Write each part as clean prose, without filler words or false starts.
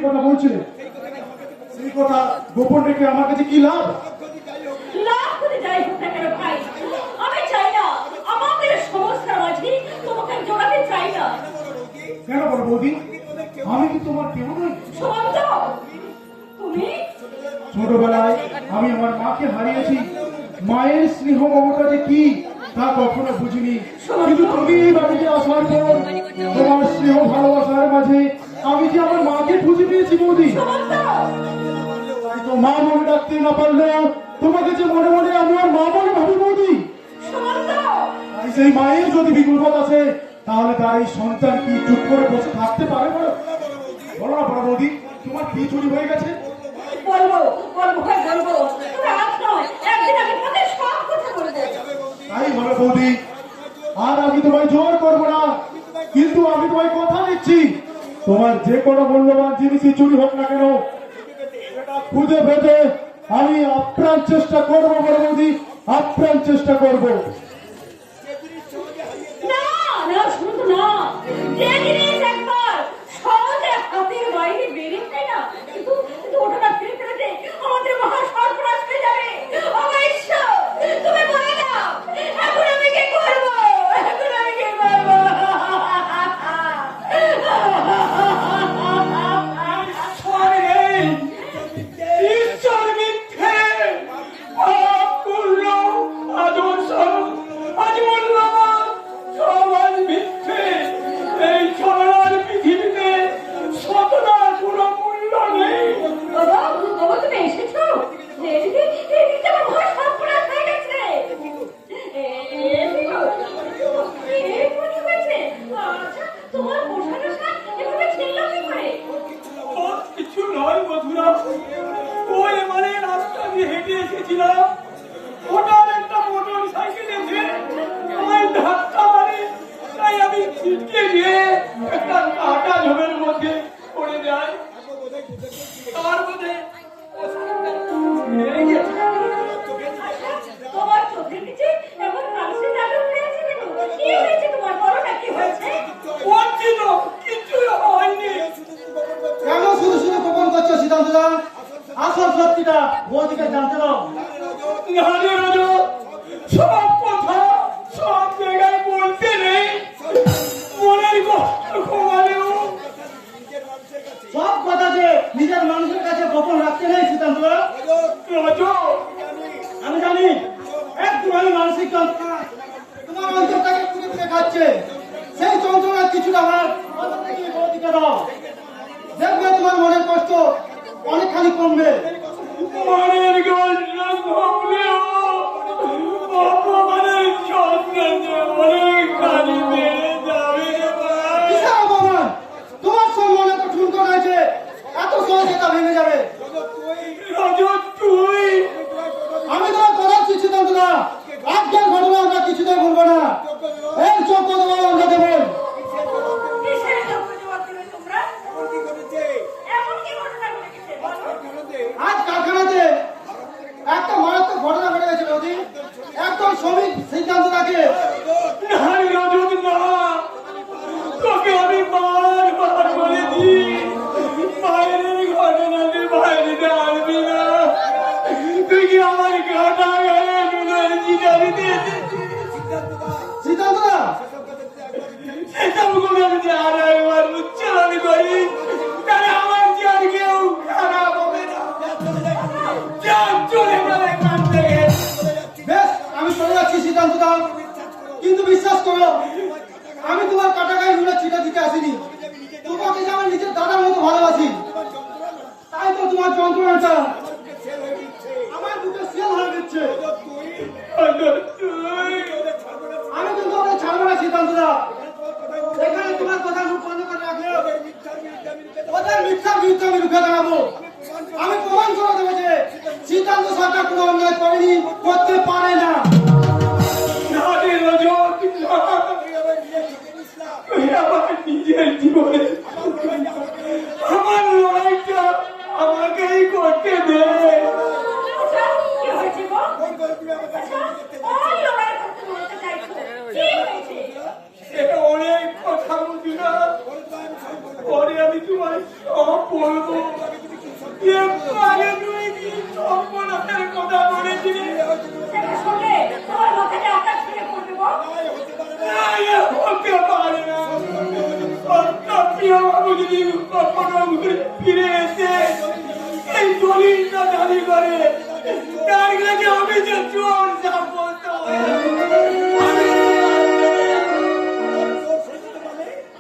কথা বলছিলে, সেই কথা গোপন রেখে আমার কাছে কি লাভ? লাভ করে যাই হোক না কেন ভাই, আমি চাই না আমাদের সমস্যার মাঝে তোমাকে জড়াতে চাই না। কেন বড় বৌদি, আমি কি তোমার কেউ নই? সুমন্ত, তুমি ছোটবেলায় আমি আমার মাকে হারিয়েছি, মায়ের স্নেহ মমতা যে কি তা কখনো বুঝিনি। কিন্তু তুমি এই বাড়িতে আসার পর তোমার স্নেহ ভালোবাসার মাঝে আমি যে আমার মাকে খুঁজে পেয়েছি বৌদি। তাই তো মা মনে ডাকতে না পারলেও তোমাকে যে মনে মনে আমি আর মা মনে ভাবি বৌদি। তাই সেই মায়ের যদি বিকল্প আছে তাহলে তার এই সন্তান কি চুপ করে বসে থাকতে পারে? বলো না বড় বৌদি, তোমার কি চুরি হয়ে গেছে? বলবো বলবো ভাই বলবো, তুমি আজ নয় একদিন আমি তোমাকে সব কথা বলবো। তাই বলো বৌদি, আর আমি তোমায় জোর করবো না, কিন্তু আমি তোমায় কথা দিচ্ছি তোমার যে কোনো মূল্যবান জিনিসই চুরি হোক না কেন সেটা খুঁজে পেতে আমি আপ্রাণ চেষ্টা করবো বড় বৌদি, আপ্রাণ চেষ্টা করবো। না না শুনুন না, যে জিনিস একবার সহজে হাতের বাইরে বেরিয়ে না, কিন্তু ওটা না ফিরে ফেলতে আমাদের মহা সর্বনাশ হয়ে যাবে। আমার ঈশ্বর, তুমি বলে দাও এখন আমি কি করবো, এখন আমি কি করবো? ঈশ্বর মিথ্যে, পাপ করলো আজ মূল্যবান সব আজ মিথ্যে। এই চলার পৃথিবীতে সততার কোনো মূল্য নেই। বাবা বাবা তুমি এসেছো, এদিকে এদিকে আমার মহা সর্বনাশ হয়ে গেছে। আচ্ছা তোমার পোশাকের সাথে এভাবে ছিল কি করে? ওর কিছু নয় মধুরা, ওই মানে রাস্তা দিয়ে হেঁটে এসেছিলাম, হঠাৎ একটা মোটর সাইকেল এসে আমায় ধাক্কা মারে, তাই আমি ছিটকে গিয়ে একটা কাটা ঝোপের মধ্যে পড়ে যাই। তার মধ্যে মেরে গেছে। তোমার চোখের নিচে এমন কালসে জাদু হয়েছে কেন? কি হয়েছে তোমার, বলো না কি হয়েছে? বলছিল কিছুই হয়নি। কেন শুধু শুধু গোপন করছো সিদ্ধান্তদা? আসল সত্যিটা বৌদিকে জানতে দাও। নারে রাজু, সব কথা সব জায়গায় বলতে নেই, মনের কষ্ট কমালেও সব কথা যে নিজের মানুষের কাছে গোপন রাখতে নেই সিদ্ধান্তদা। রাজু, আমি জানি এক তোমার মানসিক যন্ত্রণা তোমার অন্তরটাকে পুড়ে পুড়ে খাচ্ছে। সেই যন্ত্রণা কিছুটা আমার অন্তর থেকে বৌদিকে দাও, দেখবে তোমার মনের কষ্ট অনেকখানি কমবে। মনের কষ্ট কমলেও অপমানের যন্ত্রণা অনেকখানি বেড়ে যাবে। কিসের অপমান? তোমার সম্মান এত ঠুনকো রয়েছে, এত সহজে তা ভেঙে যাবে। রাজু তুই, আমি তোমার কথা দিচ্ছি সিদ্ধান্তদা, আজকের ঘটনা আমরা কিছুতেই ভুলবো না। এই চোখ তোমার আমরা দেবো। কিসের জন্য জবাব দেবে তোমরা? এমন কি ঘটনা ঘটেছে বলো? আজ কারখানাতে একটা মারাত্মক ঘটনা ঘটে গেছে বৌদি। একদম শ্রমিক সিদ্ধান্তদাকে নারে রাজু না, তোকে আমি বারবার বলেছি বাইরের ঘটনাতে বাইরে আনবি না। তুই কি আমার কাটা গায়ে নুনের জিটা দিতে এসেছিস? সিদ্ধান্তদা সেসব গুলো যদি আর একবার উচ্চারণ করি তাহলে আমার যে আর কেউ খারাপ হবে না। যা চলে যাবে এখান থেকে। বেশ, আমি চলে যাচ্ছি সিদ্ধান্তদা, কিন্তু বিশ্বাস করো আমি তোমার কাটা গায়ে নুনের ছিটা দিতে আসিনি। তোমাকে যে আমার নিজের দাদার মতো ভালোবাসি, তাই তো তোমার যন্ত্রণাটা আমার বুকে সেল হয়ে দিচ্ছে। রাজু তুই, আমি কিন্তু ওদের ছাড়বো না সিদ্ধান্তদা। এখানে তোমার কথা মুখ বন্ধ করে রাখলে ওদের মিথ্যার বিরুদ্ধে আমি রুখে দাঁড়াবো। আমি প্রমাণ করে দেবো যে সিদ্ধান্ত সরকার কোনো অন্যায় করেনি, করতে পারে না। নারে রাজু না, তুই আমার নিজের জীবনে আমার লড়াইটা আমাকেই করতে দে। আচ্ছা কি হয়েছে গো? আচ্ছা ওই লড়াই করতে বলতে চাইছো, কি হয়েছে? সে অনেক কথা বুঝি না, পরে আমি তোমায় সব বলবো। ফিরে এসে এই দলিলটা দাবি করে তার কাছে আমি যে চোর সাব্যস্ত হয়ে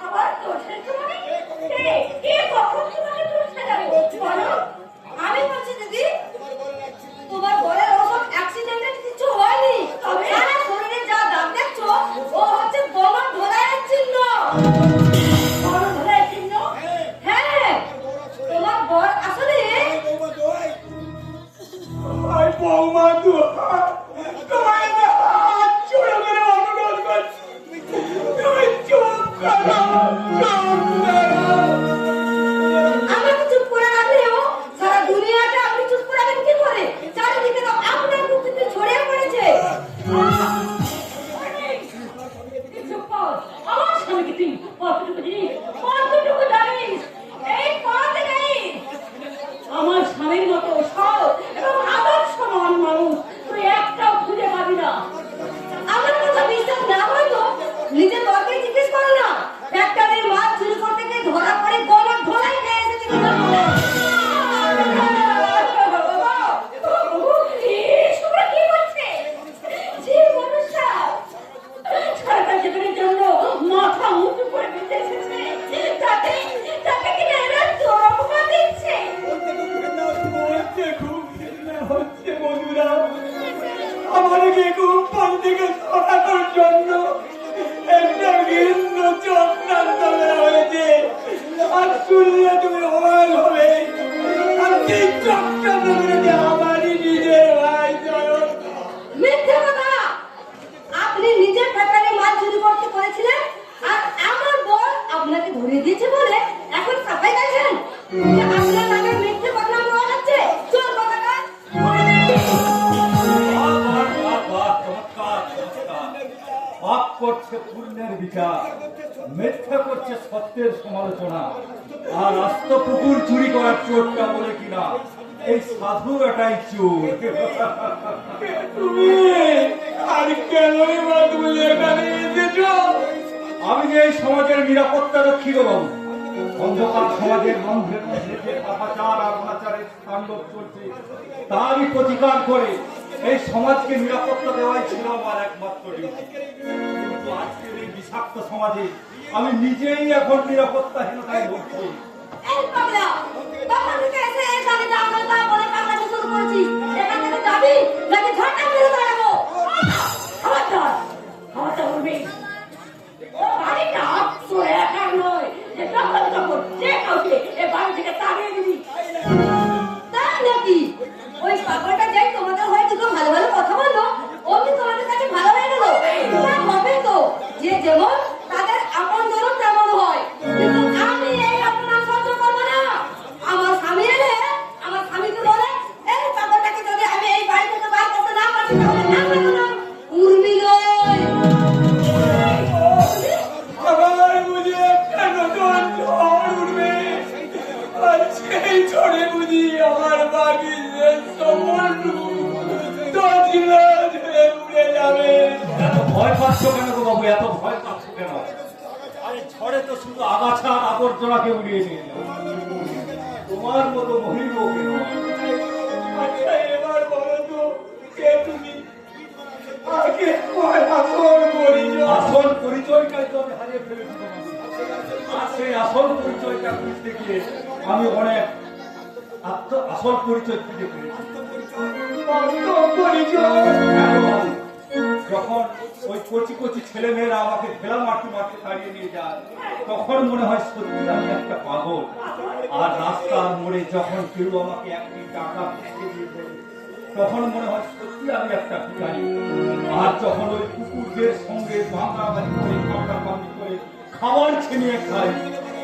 আবার দোষের তোমাকে কে কখন তোমাকে দোষ সাজাবে বলো? আমি বলছি দিদি, তোমার বরের ওসব অ্যাক্সিডেন্টে কিছু হয়নি, তবে সারা শরীরে যা দাগ দেখছো ও হচ্ছে গলার ধরায়ের চিহ্ন। গলার ধরায়ের চিহ্ন? হ্যাঁ, তোমার বর আসলে আর বৌমা তোমার হাত চড়ে করে অনুরোধ করছি তুমি চুপ করো, চুপ করো। আমাকে চুপ করে রাখলেও সারা দুনিয়াটা আপনি চুপ করে রাখেন কি করে? চারিদিকে তো আপনার মুক্তিতে ছড়িয়ে পড়েছে। চুপ কর। আমার স্বামীকে তুই কতটুকু জিনিস, কতটুকু জানিস? এই পড়াতে জানিস? আমার স্বামীর মতো সৎ এবং আদর্শবান মানুষ তুই একটাও খুঁজে পাবি না। আমার কথা বিশ্বাস না হয় তো নিজের বরকে জিজ্ঞেস করো না, ফ্যাক্টরির মাছ চুরি করতে গিয়ে ধরা পড়ে গলার ধরাই খেয়ে এসেছে কিনা। কি বলছে যে মানুষটা সরকার জীবনের জন্য মাথা উঁচু করে দিতে এসেছে, তাকে কিনা এরা চরমা দিচ্ছে। হচ্ছে খুব ঘৃণা হচ্ছে বন্ধুরা, আমাদেরকে কোম্পান থেকে সরানোর জন্য একটা ঘৃণ্য চক্রান্ত করা হয়েছে। আর শুনলে তুমি অবাক হবে, আর সেই চক্রান্ত করেছে আমারই নিজের ভাই জয়ন্ত। মিথ্যে কথা! আপনি নিজের ফ্যাক্টরি মাছ চুরি করতে করেছিলেন আর আমার বর আপনাকে ধরে দিয়েছে বলে এখন সাফাই গাইছেন যে আপনার নামে মিথ্যে বদনাম করা হচ্ছে। চোর কথাকার! পাপ করছে পুণ্যের বিচার, মিথ্যা করছে সত্যের সমালোচনা, আর আস্ত পুকুর চুরি করার চোরটা বলে কিনা এই সাধু এটাই চোর। তুমি আর কেনই বা তুমি এখানে এসেছো? আমি যে এই সমাজের নিরাপত্তা রক্ষী গো বাবু, অন্ধকার সমাজের বন্ধের মধ্যে যে পাপাচার আর অনাচারের তাণ্ডব চলছে তারই প্রতিকার করে এই সমাজকে নিরাপত্তা দেওয়াই ছিল আমার একমাত্র ডিউটি। কিন্তু আজকের এই বিষাক্ত সমাজে আমি নিজেই এখন নিরাপত্তাহীনতায় ভুগছি। এই পাগলা! তখন থেকে এসে এখানে জানলা দা বলে কান্নাকাটি শুরু করেছিস। এখান থেকে যাবি নাকি ঝাঁটা মেরে দাঁড়াবো? খবরদার! খবরদার বলবি। ও বাড়িটা তোর একার নয় যে তখন যে কাউকে এ বাড়ি থেকে তাড়িয়ে দিবি। তাই নাকি? ওই পাগলটা যাই তোমাদের হয়ে দুটো ভালো ভালো কথা বললো, ও কি তোমাদের কাছে ভালো হয়ে গেল? না, হবে তো। যে যেমন তাদের আপন ধরুন তেমন হয়। কিন্তু আমি এই আপনার সহ্য করবো না। আমার স্বামী এলে আমার স্বামীকে বলে এই পাগলটাকে যদি আমি এই বাড়ি থেকে বার করতে না পারি তাহলে না পারবো না। উর্মি নয়। আবার বুঝি একটা নতুন ঝড় উঠবে, আর সেই ঝড়ে বুঝি আমার বাকি যে সম্পূর্ণ তছনছ হয়ে উড়ে যাবে। এত ভয় পাচ্ছ কেন গো বাবু, এত ভয় পাচ্ছ কেন? আরে ঝড়ে তো শুধু আগাছা আর আবর্জনাকে উড়িয়ে নিয়ে যায়, তোমার মতো মহিলোকে নয়। আচ্ছা এবার বলো তো কে তুমি? আগে তোমার আসল পরিচয়। আসল পরিচয়টাই তো আমি হারিয়ে ফেলেছি তোমাকে। আর সেই আসল পরিচয়টা খুঁজতে গিয়ে আমি অনেক আসল পরিচয় খুঁজে পেয়েছি। বাস্তব পরিচয়। যখন ওই কচি কচি ছেলে মেয়েরা আমাকে ভেলা মারতে মারতে তাড়িয়ে নিয়ে যায়, তখন মনে হয় সত্যি আমি একটা পাগল। আর রাস্তার মোড়ে যখন কেউ আমাকে একটি টাকা ফেঁকে দিয়ে দেয়, তখন মনে হয় সত্যি আমি একটা ভিখারি। আর যখন ওই কুকুরদের সঙ্গে বাঁধাবাঁধি করে কামড়াকামড়ি করে খাবার ছিনিয়ে খাই,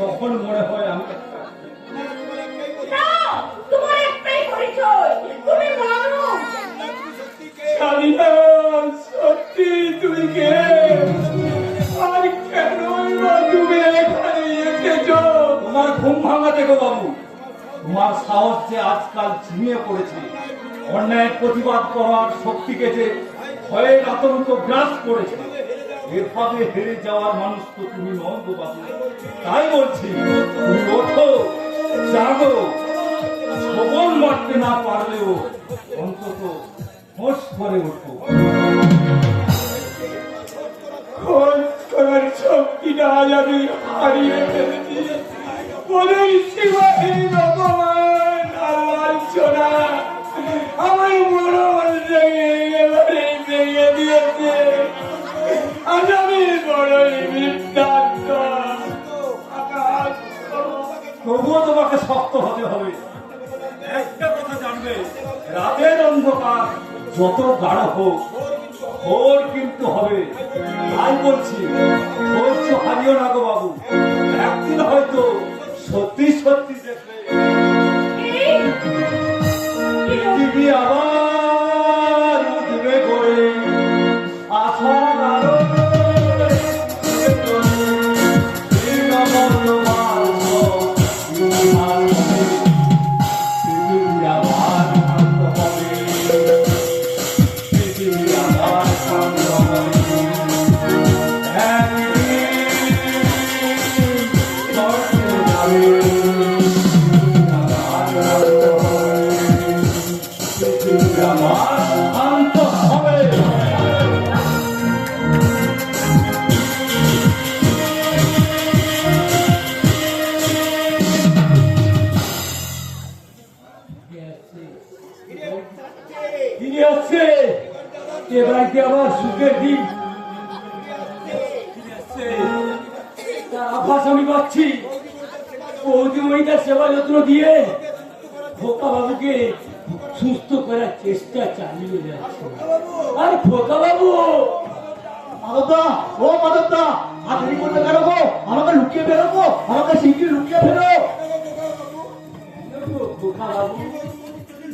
তখন মনে হয় আমি একটা না, তোমার একটাই পরিচয়, তুমি মানুষ। শালিনা, সত্যি তুমি কে? আর কেনই বা তুমি এখানে এসেছো? তোমার ঘুম ভাঙাতে গো বাবু। তোমার সাহস যে আজকাল ঝিমিয়ে পড়েছে, অন্যায়ের প্রতিবাদ করার শক্তিকে যে ভয়ের আতঙ্ক গ্রাস করেছে, এভাবে হেরে যাওয়ার মানুষ তো তুমি নয় গো বাবু। তাই বলছি তুমি ওঠো, জাগো, খবর মারতে না পারলেও অন্তত হোশ করে উঠো। খোঁজ করার শক্তিটা আজ আমি হারিয়ে ফেলেছি। মনের সীমাহীন অপমান আর লাঞ্ছনা আমার মনোবল এবারে ভেঙে দিয়েছে। আজ আমি বড়ই বৃদ্ধাঙ্গ। আকাশ, তবুও তোমাকে শক্ত হতে হবে। একটা কথা জানবে, রাতের অন্ধকার যত গাঢ় হোক, ভোর কিন্তু হবে। তাই বলছি, ধৈর্য হারিও না গো বাবু। একদিন হয়তো সত্যি সত্যি দেখবে পৃথিবী আবার উঠবে করে আশার আলো। ফিরে আসছে এ বাড়িতে আমার সুখের দিন। তার আভাস আমি পাচ্ছি। বৌদিমণিতার সেবা যত্ন দিয়ে খোকা বাবুকে সুস্থ করার চেষ্টা চালিয়ে যাচ্ছে। আর খোকা বাবু, মাধবদা, ও মাধবদা, আর দেরি করতে কেন গো? আমাকে লুকিয়ে ফেরো, আমাকে শিগগির লুকিয়ে ফেরো। খোকা বাবু,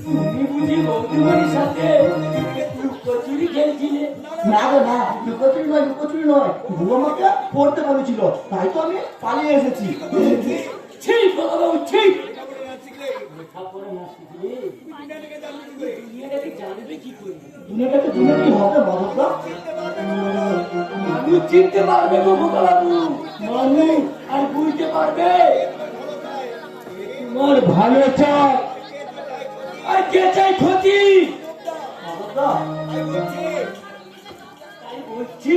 তুমি বুঝি বৌদিমণির সাথে লুকোচুরি খেলছিলে? না রে না, লুকোচুরি নয়, বুড়ো আমাকে পড়তে বলেছিল, তাই তো আমি পালিয়ে এসেছি। ঠিক খোকা বাবু, ঠিক। লেখাপড়া না শিখলে দুনিয়াটাকে জানবে কি করে? দুনিয়াটাকে জেনে কি হবে মাধবদা? মানুষ চিনতে পারবে গো খোকা বাবু, মানুষ আর বুঝতে পারবে তোমার ভালো চাই আর কে চাই ক্ষতি। মাধবদা, তাই বলছি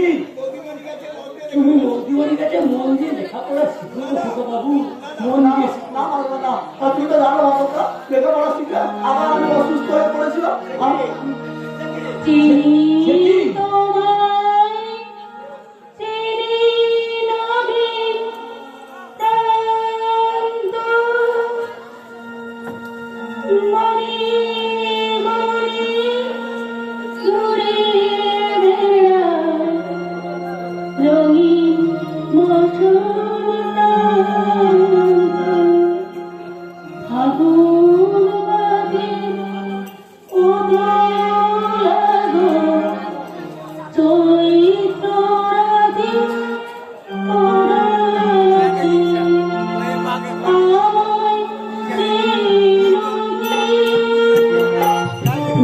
তুমি বৌদিমণির কাছে মন দিয়ে লেখাপড়া শিখো গো খোকা বাবু, মন দিয়ে শিখো। না মাধবদা, আর তুমি তো জানো মাধবদা, লেখাপড়া শিখে আবার আমি অসুস্থ হয়ে পড়েছিলাম। চিনি সেটি? তোমায়, চিনি নবীন প্রান্ত, মনি মনি ঘুরে বেড়ায়, রঙিন মৌসুম ফাগুন বাদে উদয় লাগো, চৈত্র রাধে পরাধি, আমায় চিরদিন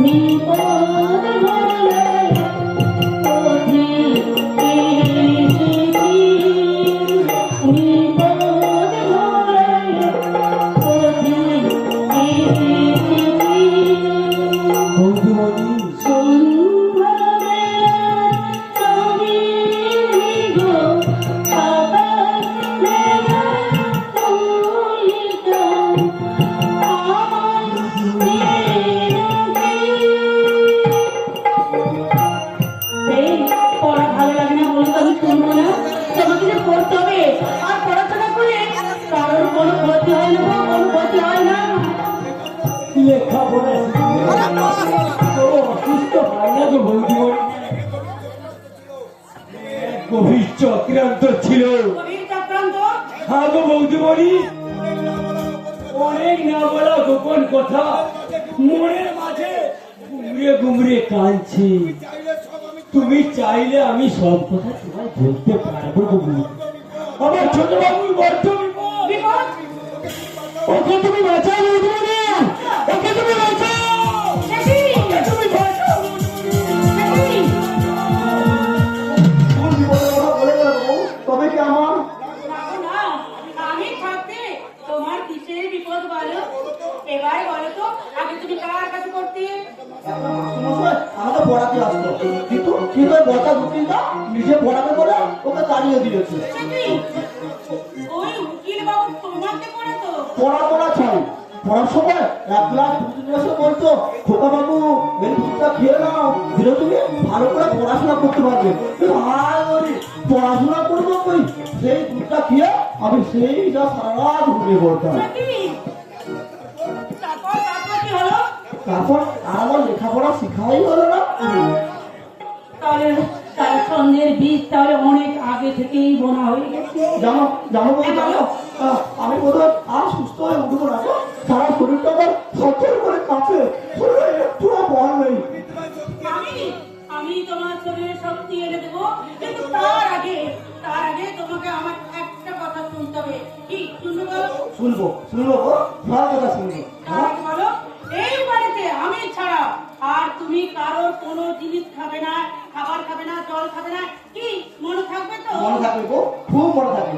নিপদ ভোলায় পথে এসেছি, নিপদ ভোলায় পথে এসেছি। বৌদিমণি, সন্ধ্যাবেলার সঙ্গী গো, আকাশ মেঘার কলিকা, আমায় এই পড়া ভালো লাগে না বলে তো আমি শুনবো না। তোমাকে যে পড়তে হবে, আর পড়াশোনা করে কারোর কোনো ক্ষতি হয় না, কোনো ক্ষতি হয় না। লেখাপড়া শিখলে তো অসুস্থ হয় না গো বৌদিমণি। গভীর চক্রান্ত ছিল। কবির চক্রান্ত, হ্যাঁ গো বৌদিমণি, অনেক না বলা গোপন কথা মনের মাঝে গুমড়ে গুমড়ে কাঁদছে। তুমি চাইলে আমি সব কথা তোমায় বলতে পারবো গো বৌদি। আমার ছোট বাবুর বড্ড বিপদ। বিপদ, ওকে তুমি বাঁচাও বৌদিমণি, ওকে তুমি বাঁচাও, সেটি, ওকে তুমি বাঁচাও। সেটি। কোন বিপদের কথা বলে গেল বাবু? তবে কি আমার না, আমি থাকতে তোমার কিসের বিপদ চাকরিটা নিজে পড়াবে বলে ওকে তাড়িয়ে দিয়েছে। সে কি? ওই উকিল বাবু তোমাকে পড়াতো? পড়া চাই, পড়ার সময় 1 গ্লাস দুধ এসে বলতো, খোকা বাবু এই দুধটা খেয়ে নাও, দিলে তুমি ভালো করে পড়াশোনা করতে পারবে। পড়াশোনা করবো কই, সেই দুধটা খেয়ে আমি সেইটা সারা রাত ঘুমিয়ে পড়তাম। সে কি? তারপর কি হলো? তারপর আর আমার লেখাপড়া শিখাই হলো না। তাহলে সন্ধ্যের বীজ তাহলে অনেক আগে থেকেই বোনা হয়ে গেছে। জানো বলে জানো, আমি বোধহয় আর সুস্থ হয়ে উঠবো না গো। সারা শরীরটা আমার সচল করে কাঁপে, শরীরে একটু বল নেই। আমি তোমার শরীরে শক্তি এনে দেবো, কিন্তু তার আগে তোমাকে আমার একটা কথা শুনতে হবে। কি শুনবে বলো? শুনবো গো, সব কথা শুনবো। তার আগে বলো, এই বাড়িতে আমি ছাড়া আর তুমি কারোর কোনো জিনিস খাবে না, খাবার খাবে না, জল খাবে না। কি মনে থাকবে তো? মনে থাকবে গো, খুব মনে থাকবে।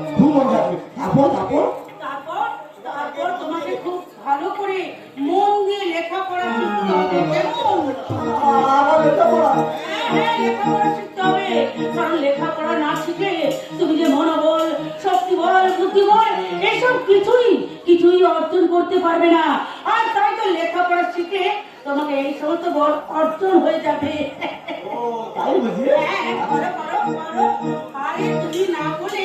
তারপর তোমাকে খুব ভালো করে মন দিয়ে লেখাপড়া শিখতে হবে। কেমন? আমার লেখাপড়া হ্যাঁ, লেখাপড়া শিখতে হবে। কারণ লেখাপড়া না শিখলে তুমি যে মনোবল, শক্তিবল, বুদ্ধিবল এসব কিছুই অর্জন করতে পারবে না। আর তাই তো লেখাপড়া শিখে তোমাকে এই সমস্ত বল অর্জন হয়ে যাবে। তাই বুঝি? হ্যাঁ, করো। আরে তুমি না বলে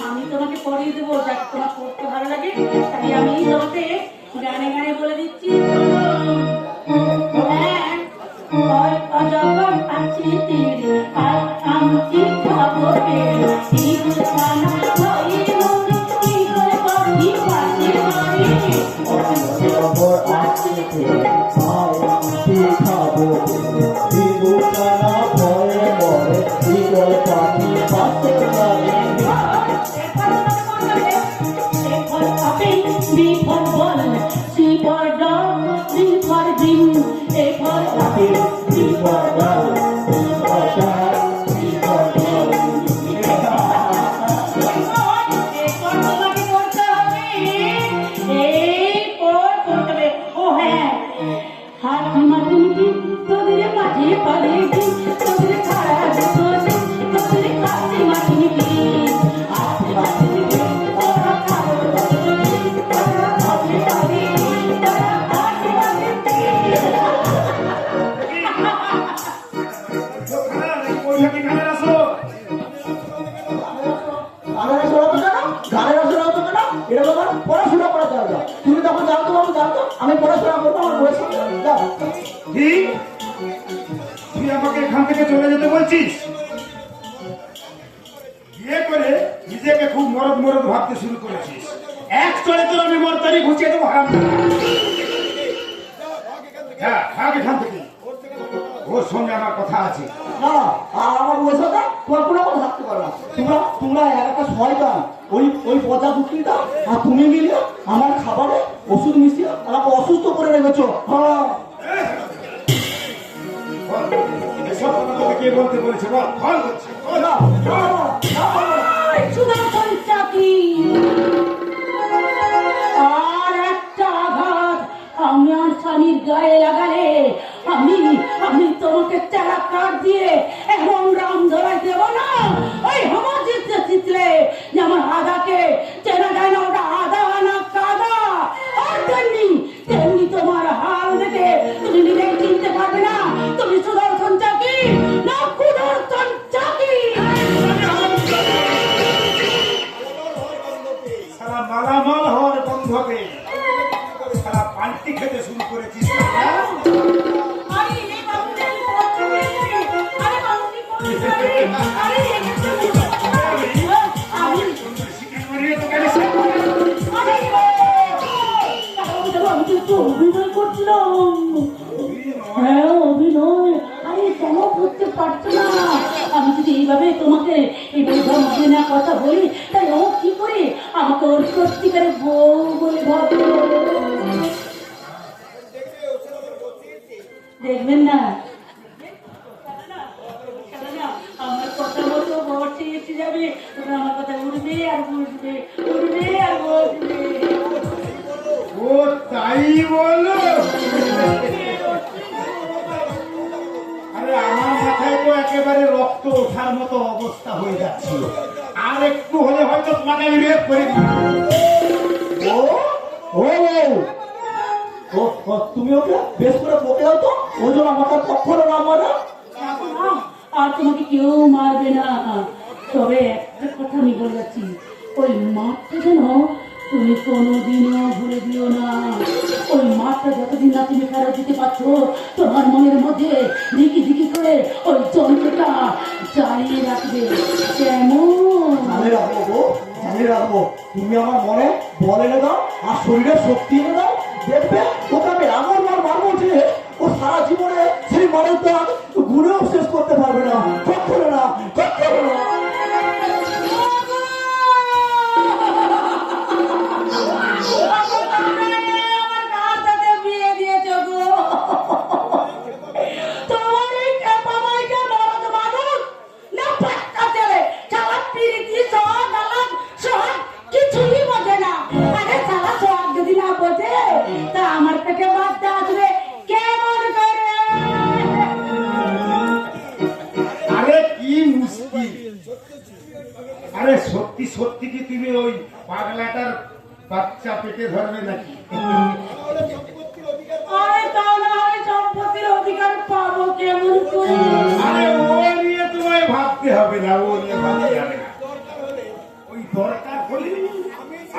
আমি তোমাকে পড়িয়ে দেবো, যাতে তোমার পড়তে ভালো লাগে। তাই আমি তোমাকে গানে বলে দিচ্ছি। হ্যাঁ, ওই অজগর আছে তীর, আর আমি খাবো পেট। ইঁদুর ছানা ভয়ে মরে, ইঁদুর পাখি পাশে মারে। অজগর আছে তীর, আর আমি খাবো পেট। ইঁদুর ছানা ভয়ে মরে, ইঁদুর পাখি পাশে মারে। B for ball, C for dog, D for dream, A for apple, D for dog, D for dog, D for dog। এরপর তোমাকে করতে হবে, ও হ্যাঁ, হাতি মাটি তোদের মাঝে পালে তোদের খাড়া তোদের খাতি মাটি হাতি মাটি ওরা খাবো পড়াশোনা করা যাবে না। তুমি তখন জানতো আমি পড়াশোনা করবো, আমার বয়স যাও। কি? তুই আমাকে এখান থেকে চলে যেতে বলছিস? বিয়ে করে নিজেকে খুব মরদ ভাবতে শুরু করেছিস। এক চলে তোর আমি মরতারি ঘুচিয়ে দেবো হারাম। হ্যাঁ, ভাগ এখান থেকে। ওর সঙ্গে আমার কথা আছে। না, আর আমার বয়স তোমার কোনো কথা থাকতে পারে না। তোমরা একটা শয়তান। ওই পচা কুকুরটা আর তুমি মিলে আমার খাবারে ওষুধ মিশিয়ে আমাকে অসুস্থ করে রেখেছো। হ্যাঁ, বল, এসব কথা তোকে কে বলতে বলেছে? বল, বল। সুদর্শন চাকরি আর একটা আঘাত আমার স্বামীর গায়ে লাগালে আমি তোমাকে চারা কাঠ দিয়ে এমন রাম ধরাই দেব না। ওই আমার চিত্রে যেমন আদাকে চেনা যায় না, ওটা আদা না কাদা। আর তেমনি তোমার হাল দেখে তুমি নিজেকে চিনতে পারবে না। তুমি সুদর্শন চাকরি না কুদর্শন চাকরি। সারা মালামাল হওয়ার বন্ধকে সারা পাল্টি খেতে শুরু করেছিস। অভিনয় করছিলাম। হ্যাঁ, অভিনয়। আরে কেন করতে পারছো না? আমি যদি এইভাবে তোমাকে ধমকে না কথা বলি, তাই ও কি করে আমাকে ওর সত্যিকারের বউ বলে ভাববে? দেখবেন না আমার কথা মতো বসে এসে যাবে, তখন আমার কথা উঠবে আর বসবে। ও তাই বলো? আরে আমার মাথায় তো একেবারে রক্ত ওঠার মতো অবস্থা হয়ে যাচ্ছিল। আর একটু হলে হয়তো তোমাকে আমি রেপ করে দিই। ও ও ও ও, তুমি ওকে বেশ করে বকে দাও তো, ওই জন্য আমাকে কখনো নামবো না। আর তোমাকে কেউ মারবে না। তবে একটা কথা আমি বলে যাচ্ছি, ওই মাঠটা যেন তুমি কোনোদিনও ভুলে দিও না। ওই মাঠটা যতদিন না তুমি ফেরত দিতে পারছো, তোমার মনের মধ্যে দিকি দিকি করে ওই যন্ত্রটা চালিয়ে রাখবে। কেমন? জানে রাখবো গো, জানে রাখবো। তুমি আমার মনে বল এনে দাও আর শরীরে শক্তি এনে দাও, দেখবে ওকে আমি এমন মার মারবো যে ও সারা জীবনে সেই মারের দাগ গুণেও শেষ করতে পারবে না। কখনো না, কখনো না। আমার কার সাথে বিয়ে দিয়েছো গো? তোমার এই ক্যাপামাইকে মরদ মানুষ না বাচ্চা ছেলে, সারা পিরিতি সব আলাদ সব কিছুই বোঝে না। আরে সারা সব যদি না বোঝে তা আমার পেটে বাচ্চা আসবে কেমন করে? আরে কি মুশকিল! আরে সত্যি সত্যি কি তুমি ওই পাগলাটার বাচ্চা পেটে ধরবে নাকি? আরে তা না হয় সম্পত্তির অধিকার পাবো কেমন করে? আরে ও নিয়ে তোমায় ভাবতে হবে না, ও নিয়ে ভাবতে হবে না। ওই দরকার হলে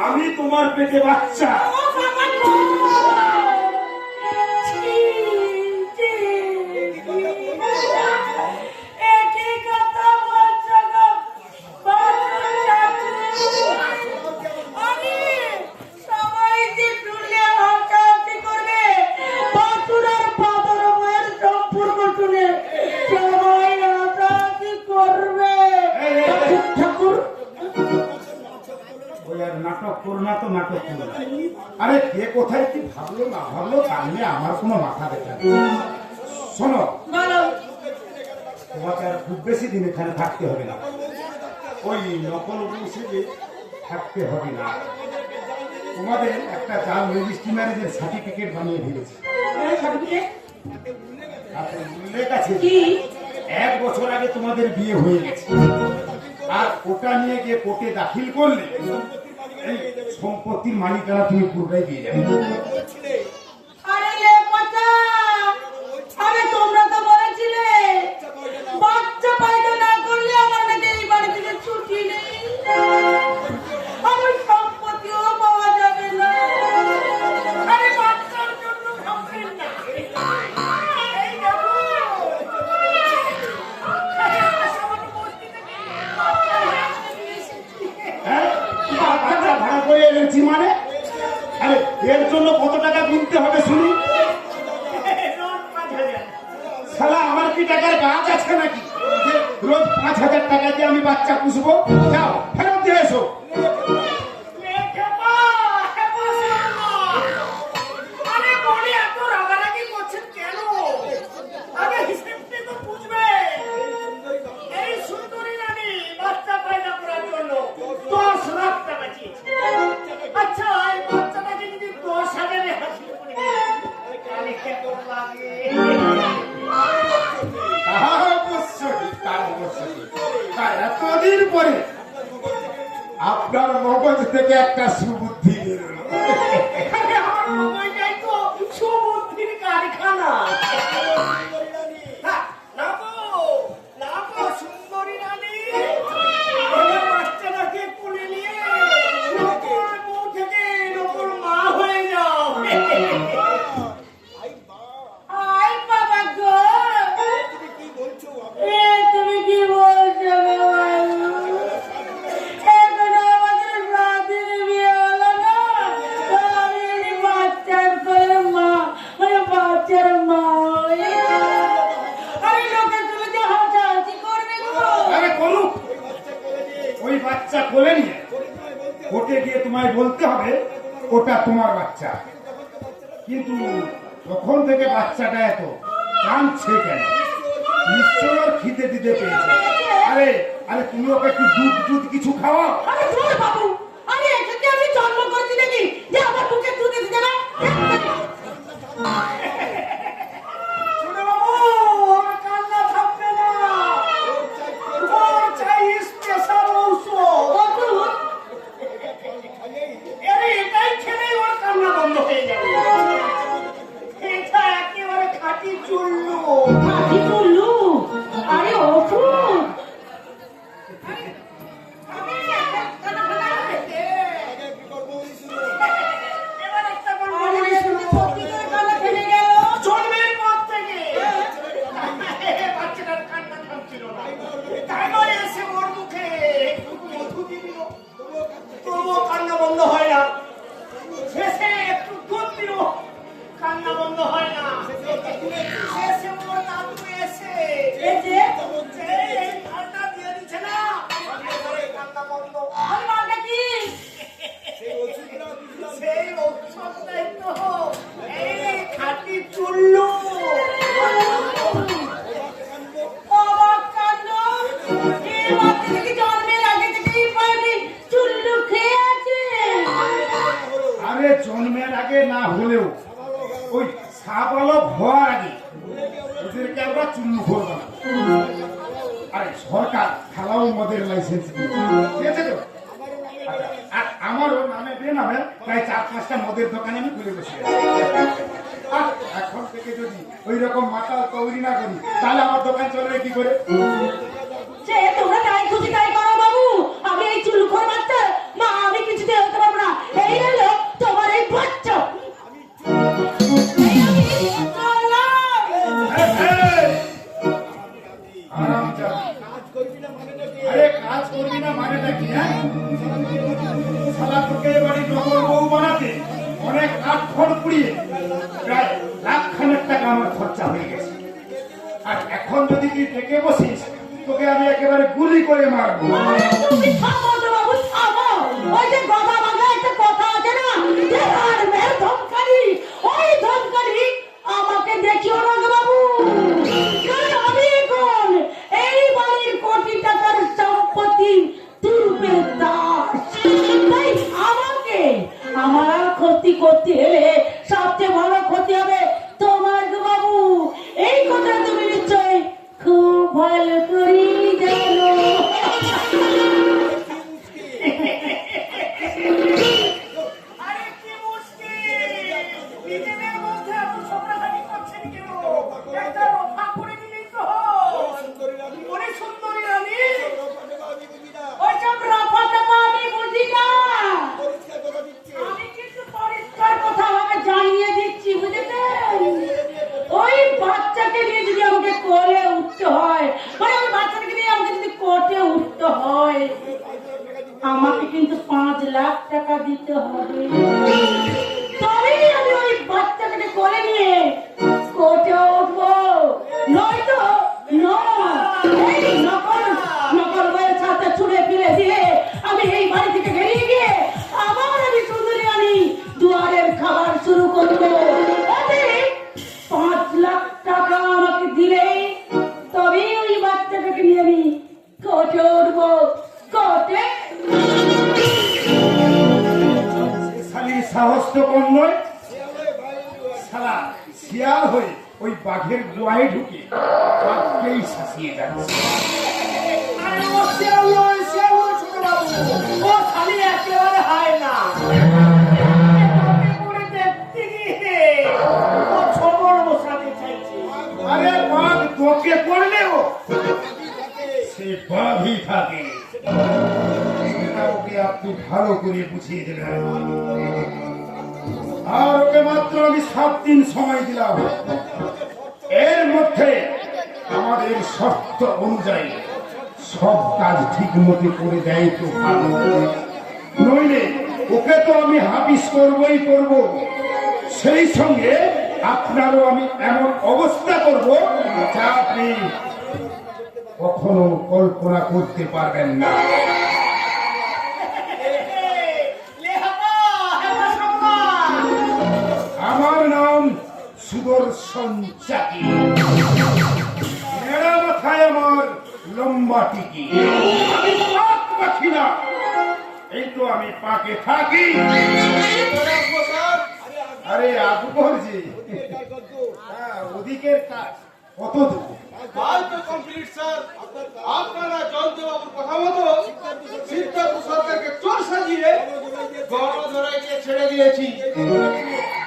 আমি তোমার পেটে বাচ্চা। ও বাবা গো! ছি, ছি, একই কথা বলছো গো, বাচ্চা চাচু। আমি সবাই যে শুনলে হাসাহাসি করবে, বাছুরের বাবার বউয়ের সম্পর্ক শুনে সবাই হাসাহাসি করবে। ঠাকুর ওই আর নাটক করো না তো, নাটক করো না। আরে কে কোথায় কি ভাবলো না ভাবলো তা নিয়ে আমার কোনো মাথা ব্যথা নেই। শোনো, বলো। তোমাকে আর খুব বেশি দিন এখানে থাকতে হবে না। ওই নকল বসে থাকতে হবে না। তোমাদের একটা জাল রেজিস্ট্রি ম্যারেজের সার্টিফিকেট বানিয়ে ফেলেছি। সার্টিফিকেট তাতে উল্লেখ আছে কি? 1 বছর আগে তোমাদের বিয়ে হয়ে গেছে। আর ওটা নিয়ে গিয়ে কোর্টে দাখিল করলে এই সম্পত্তির মালিকানা তুমি পুরোটাই দিয়ে যাবে। আরে লে পচা! আরে তোমরা তো বলেছিলে বাচ্চা পাইতে না করলে আমার নাকি এই বাড়ি থেকে ছুটি নেই। আমার সম্পত্তিও পাওয়া যাবে না। আরে বাচ্চার জন্য ভাববেন না। এই দেখো। আমার বস্তি থেকে বাচ্চা নিয়ে এসেছি। হ্যাঁ? বাচ্চা ভাড়া করে এনেছি মানে? আরে এর জন্য কত টাকা গুনতে হবে শুনি? শালা আমার কি টাকার গাছ আছে নাকি যে রোজ 5,000 টাকা দিয়ে আমি বাচ্চা পুষবো? যাও ফেরত দিয়ে এসো। আরে বলে এত রাগারাগি করছেন কেন? আগে হিসেবটা তো বুঝবে। এই সুন্দরী রানী বাচ্চা পয়দা করার জন্য 10 লাখ টাকা চেয়েছে। আচ্ছা এই বাচ্চাটাকে যদি 10,000-এ হাসিল করে দিই, তাহলে কেমন লাগে? তার এতদিন পরে আপনার মগজ থেকে একটা সুবুদ্ধি বেরোলো। আরে আমার মনটাই তো সমুদ্রের কারখানা। না গো, সুন্দরী রানী। এবার বাচ্চাটাকে কোলে নিয়ে নকল বউ থেকে নকল মা হয়ে যাও। আয় বাবা গো! এ তুমি কি বলছো গো বাবু? এখনো আমাদের স্বাধীন বিয়ে হলো না, তো আমি এই বাচ্চার কোলে মা, মানে বাচ্চার মা হয়ে যাবো। আরে লোকে তুমি যে হাসাহাসি করবে গো। আরে করুক, ওই বাচ্চা কোলে নিয়ে কোর্টে গিয়ে তোমায় বলতে হবে ওটা তোমার বাচ্চা। কিন্তু তখন থেকে বাচ্চাটা এত কাঁদছে কেন? নিশ্চয় ওর খিদে দিতে পেয়েছে। আরে আরে তুমি ওকে একটু দুধ কিছু খাওয়াও। আরে ধুর বাবু, আরে এটাকে আমি জন্ম করেছি নাকি যে আমার বুকে দুধ এসে যাবে? শোনো বাবু, আমার কান্না থামবে না। ঠিক আছে তো? আচ্ছা, আর আমারও নামে বেনামে প্রায় 4-5টা মদের দোকানে আমি খুলে বসে আছি। আর এখন থেকে যদি ওই রকম মাতাল তৈরি না করি তাহলে আমার দোকান চলবে কি করে? সে তোমরা তাই খুশি তাই করো বাবু, আমি এই চুলখোর বাচ্চা মা আমি কিছুতে হতে পারবো না। এই হলো তোমার এই বাচ্চা। এই আমি চললাম। আরাম চালা। আরে কাজ করবি না মানেটা কি? হ্যাঁ, শালা তোকে এবারে নকল বউ বানাতে অনেক কাঠ খড় পুড়িয়ে প্রায় লাখখানেক টাকা আমার খরচা হয়ে গেছে। আর এখন যদি তুই থেকে বসিস তোকে আমি একেবারে গুলি করে মারবো। আরে তুমি থামো তো বাবু, থামো। ওই যে গদা বাঁধা একটা কথা আছে না, যে আর মেয়ের ধমকানি, ওই ধমকানি আমাকে দেখিও না গো বাবু। কারণ আমি এখন এই বাড়ির কোটি টাকার সম্পত্তি তুরুপের দাস। তাই আমাকে আমার ক্ষতি করতে এলে সবচেয়ে ভালো ক্ষতি হবে তোমার গো বাবু। এই কথা তুমি নিশ্চয় খুব ভালো করে জানো। আরে কি মুশকিল, নিজেদের মধ্যে এত ঝগড়াঝাটি করছেন কেন? একটা রফা করে দিলেই তো হয়। ওরে সুন্দরী রানী, ওইসব রফাদফা আমি বুঝি না। আমি কিন্তু পরিষ্কার কথা আমাকে জানিয়ে দিচ্ছি, বুঝেছেন? ওই বাচ্চাকে নিয়ে যদি আমাকে কোলে উঠতে হয়, মানে ওই বাচ্চাকে নিয়ে আমাকে যদি কোর্টে উঠতে হয়, আমাকে কিন্তু 5 লাখ টাকা দিতে হবে। তবেই আমি ওই বাচ্চাকে কোলে নিয়ে কোর্টে উঠবো। নয়তো এই নকল বইয়ের ছাতা ছুঁড়ে ফেলে দিয়ে আমি এই বাড়ি থেকে বেরিয়ে গিয়ে আবার আমি সুন্দরী রানী দুয়ারের খাবার শুরু করবো। ওতে 5 লাখ টাকা আমাকে দিলেই তবেই ওই বাচ্চাটাকে নিয়ে আমি কোর্টে উঠবো। কোর্টে শালি সাহস তো কম নয়, শালা শিয়াল হয়ে ওই বাঘের গুহায় ঢুকে বাঘকেই শাসিয়ে যাচ্ছে। আরে ও শিয়াল নয়, ছোট বাবু, ও খালি একেবারে হয় না। এভাবে করে দেখতে গিয়ে ও ছবল বসাতে চাইছে। আরে বাঘ তোকে করলেও সে বাঘই থাকে, সেটা ওকে আপনি ভালো করে বুঝিয়ে দেবেন। আর ওকে মাত্র আমি 7 দিন সময় দিলাম। এর মধ্যে আমাদের শর্ত অনুযায়ী সব কাজ ঠিক মতো করে দেয় তো ভালো, নইলে ওকে তো আমি হাবিস করবই করব। সেই সঙ্গে আপনারও আমি এমন অবস্থা করব যা আপনি কখনো কল্পনা করতে পারবেন না। আমার নাম সুদর্শন চাকি, মেরা মাথায় আমার লম্বা টিকি। আমি পাক পাখি না, এই তো আমি পাকে থাকি। আরে আকবরজি, হ্যাঁ ওদিকের কাজ কত দূর? কাজ তো কমপ্লিট স্যার। আপনারা জয়ন্তবাবুর কথা মতো সিদ্ধার্থ সরকারকে চোর সাজিয়ে গণধরাইকে ছেড়ে দিয়েছি।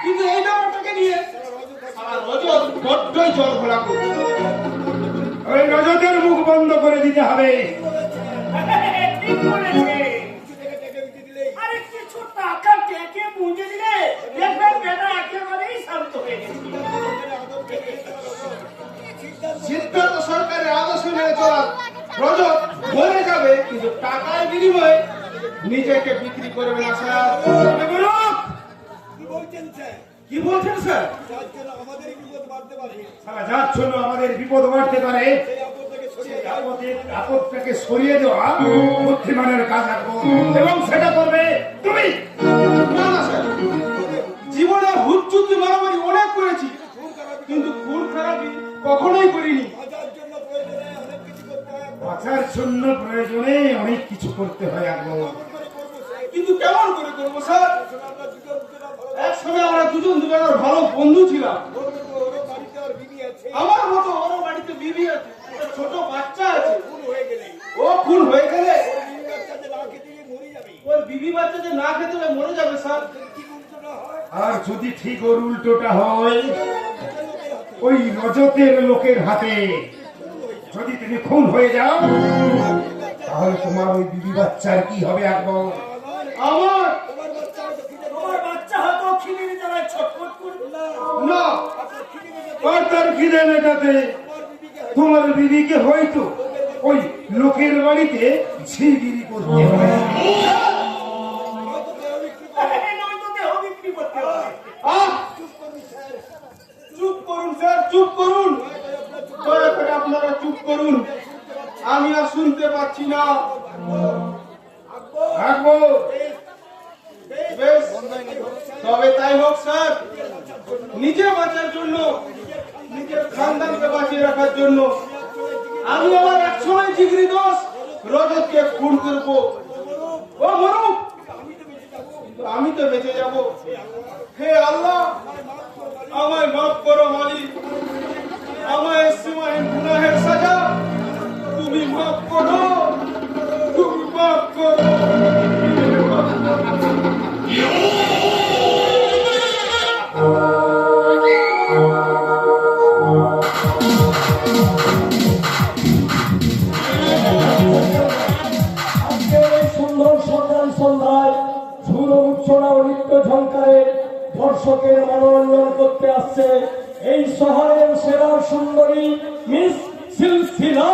কিন্তু এই ব্যাপারটাকে নিয়ে আমার রজত বড্ডই জল ঘোলা করছে। ওই রজতের মুখ বন্ধ করে দিতে হবে। ঠিক বলেছে। আরে কিছু টাকা টেকে পুঁজে দিলে দেখবেন বেটা একেবারেই শান্ত হয়ে গেছে। সিদ্ধার্থ সরকারের আদর্শ মেনে চলা রজত বলে যাবে, কিন্তু টাকার বিনিময়ে নিজেকে বিক্রি করবে না স্যার। কি বলছেন স্যার? সারা যার জন্য আমাদের বিপদ বাড়তে পারে, সেই আপদটাকে সরিয়ে দেওয়া বুদ্ধিমানের কাজ আকবর, এবং সেটা করবে তুমি। না না স্যার, জীবনে হুজ্জুতি মারামারি অনেক করেছি, কিন্তু খুন খারাপি কখনোই করিনি। বাঁচার জন্য প্রয়োজনে অনেক কিছু করতে হয় আকবর। কিন্তু কেমন করে করবো স্যার? একসময় আমরা দুজনের ভালো বন্ধু ছিলাম। আমার মতো ওর বাড়িতে বিবি আছে, একটা ছোট বাচ্চা আছে। ও খুন হয়ে গেলে না খেতে হলে মরে যাবে স্যার। আর যদি ঠিক ওর উল্টোটা হয়, ওই রজতের লোকের হাতে যদি তুমি খুন হয়ে যাও, তাহলে তোমার ওই বিবি বাচ্চার কি হবে? একবার আমার তোমার বাচ্চা হয়তো খিদের জ্বালায় ছটফট করবে। না, আর তার খিদে মেটাতে তোমার বিবিকে হয়তো ওই লোকের বাড়িতে ঝিগিরি করতে হবে। নয়তো দেহ বিক্রি করতে হবে। আহ! চুপ করুন স্যার, চুপ করুন, দয়া করে আপনারা চুপ করুন, আমি আর শুনতে পাচ্ছি না। আকবর, বেশ, তবে তাই হোক স্যার, নিজে বাঁচার জন্য, নিজের খানদানকে বাঁচিয়ে রাখার জন্য আমি আমার একসময় জিগরি দোষ রজতকে খুন করবো। ও মরুক, আমি তো বেঁচে যাব। হে আল্লাহ, আমায় মাফ করো মালিক, আমায় সীমাহীন গুনাহের সাজা তুমি মাফ করো, তুমি মাফ করো। আজকের এই সুন্দর সকাল সন্ধ্যায় ঝুল উচ্চনা ও নৃত্য ঝঙ্কারে দর্শকের মনোরঞ্জন করতে আসছে এই শহরের সেরা সুন্দরী মিস সিলসিলা।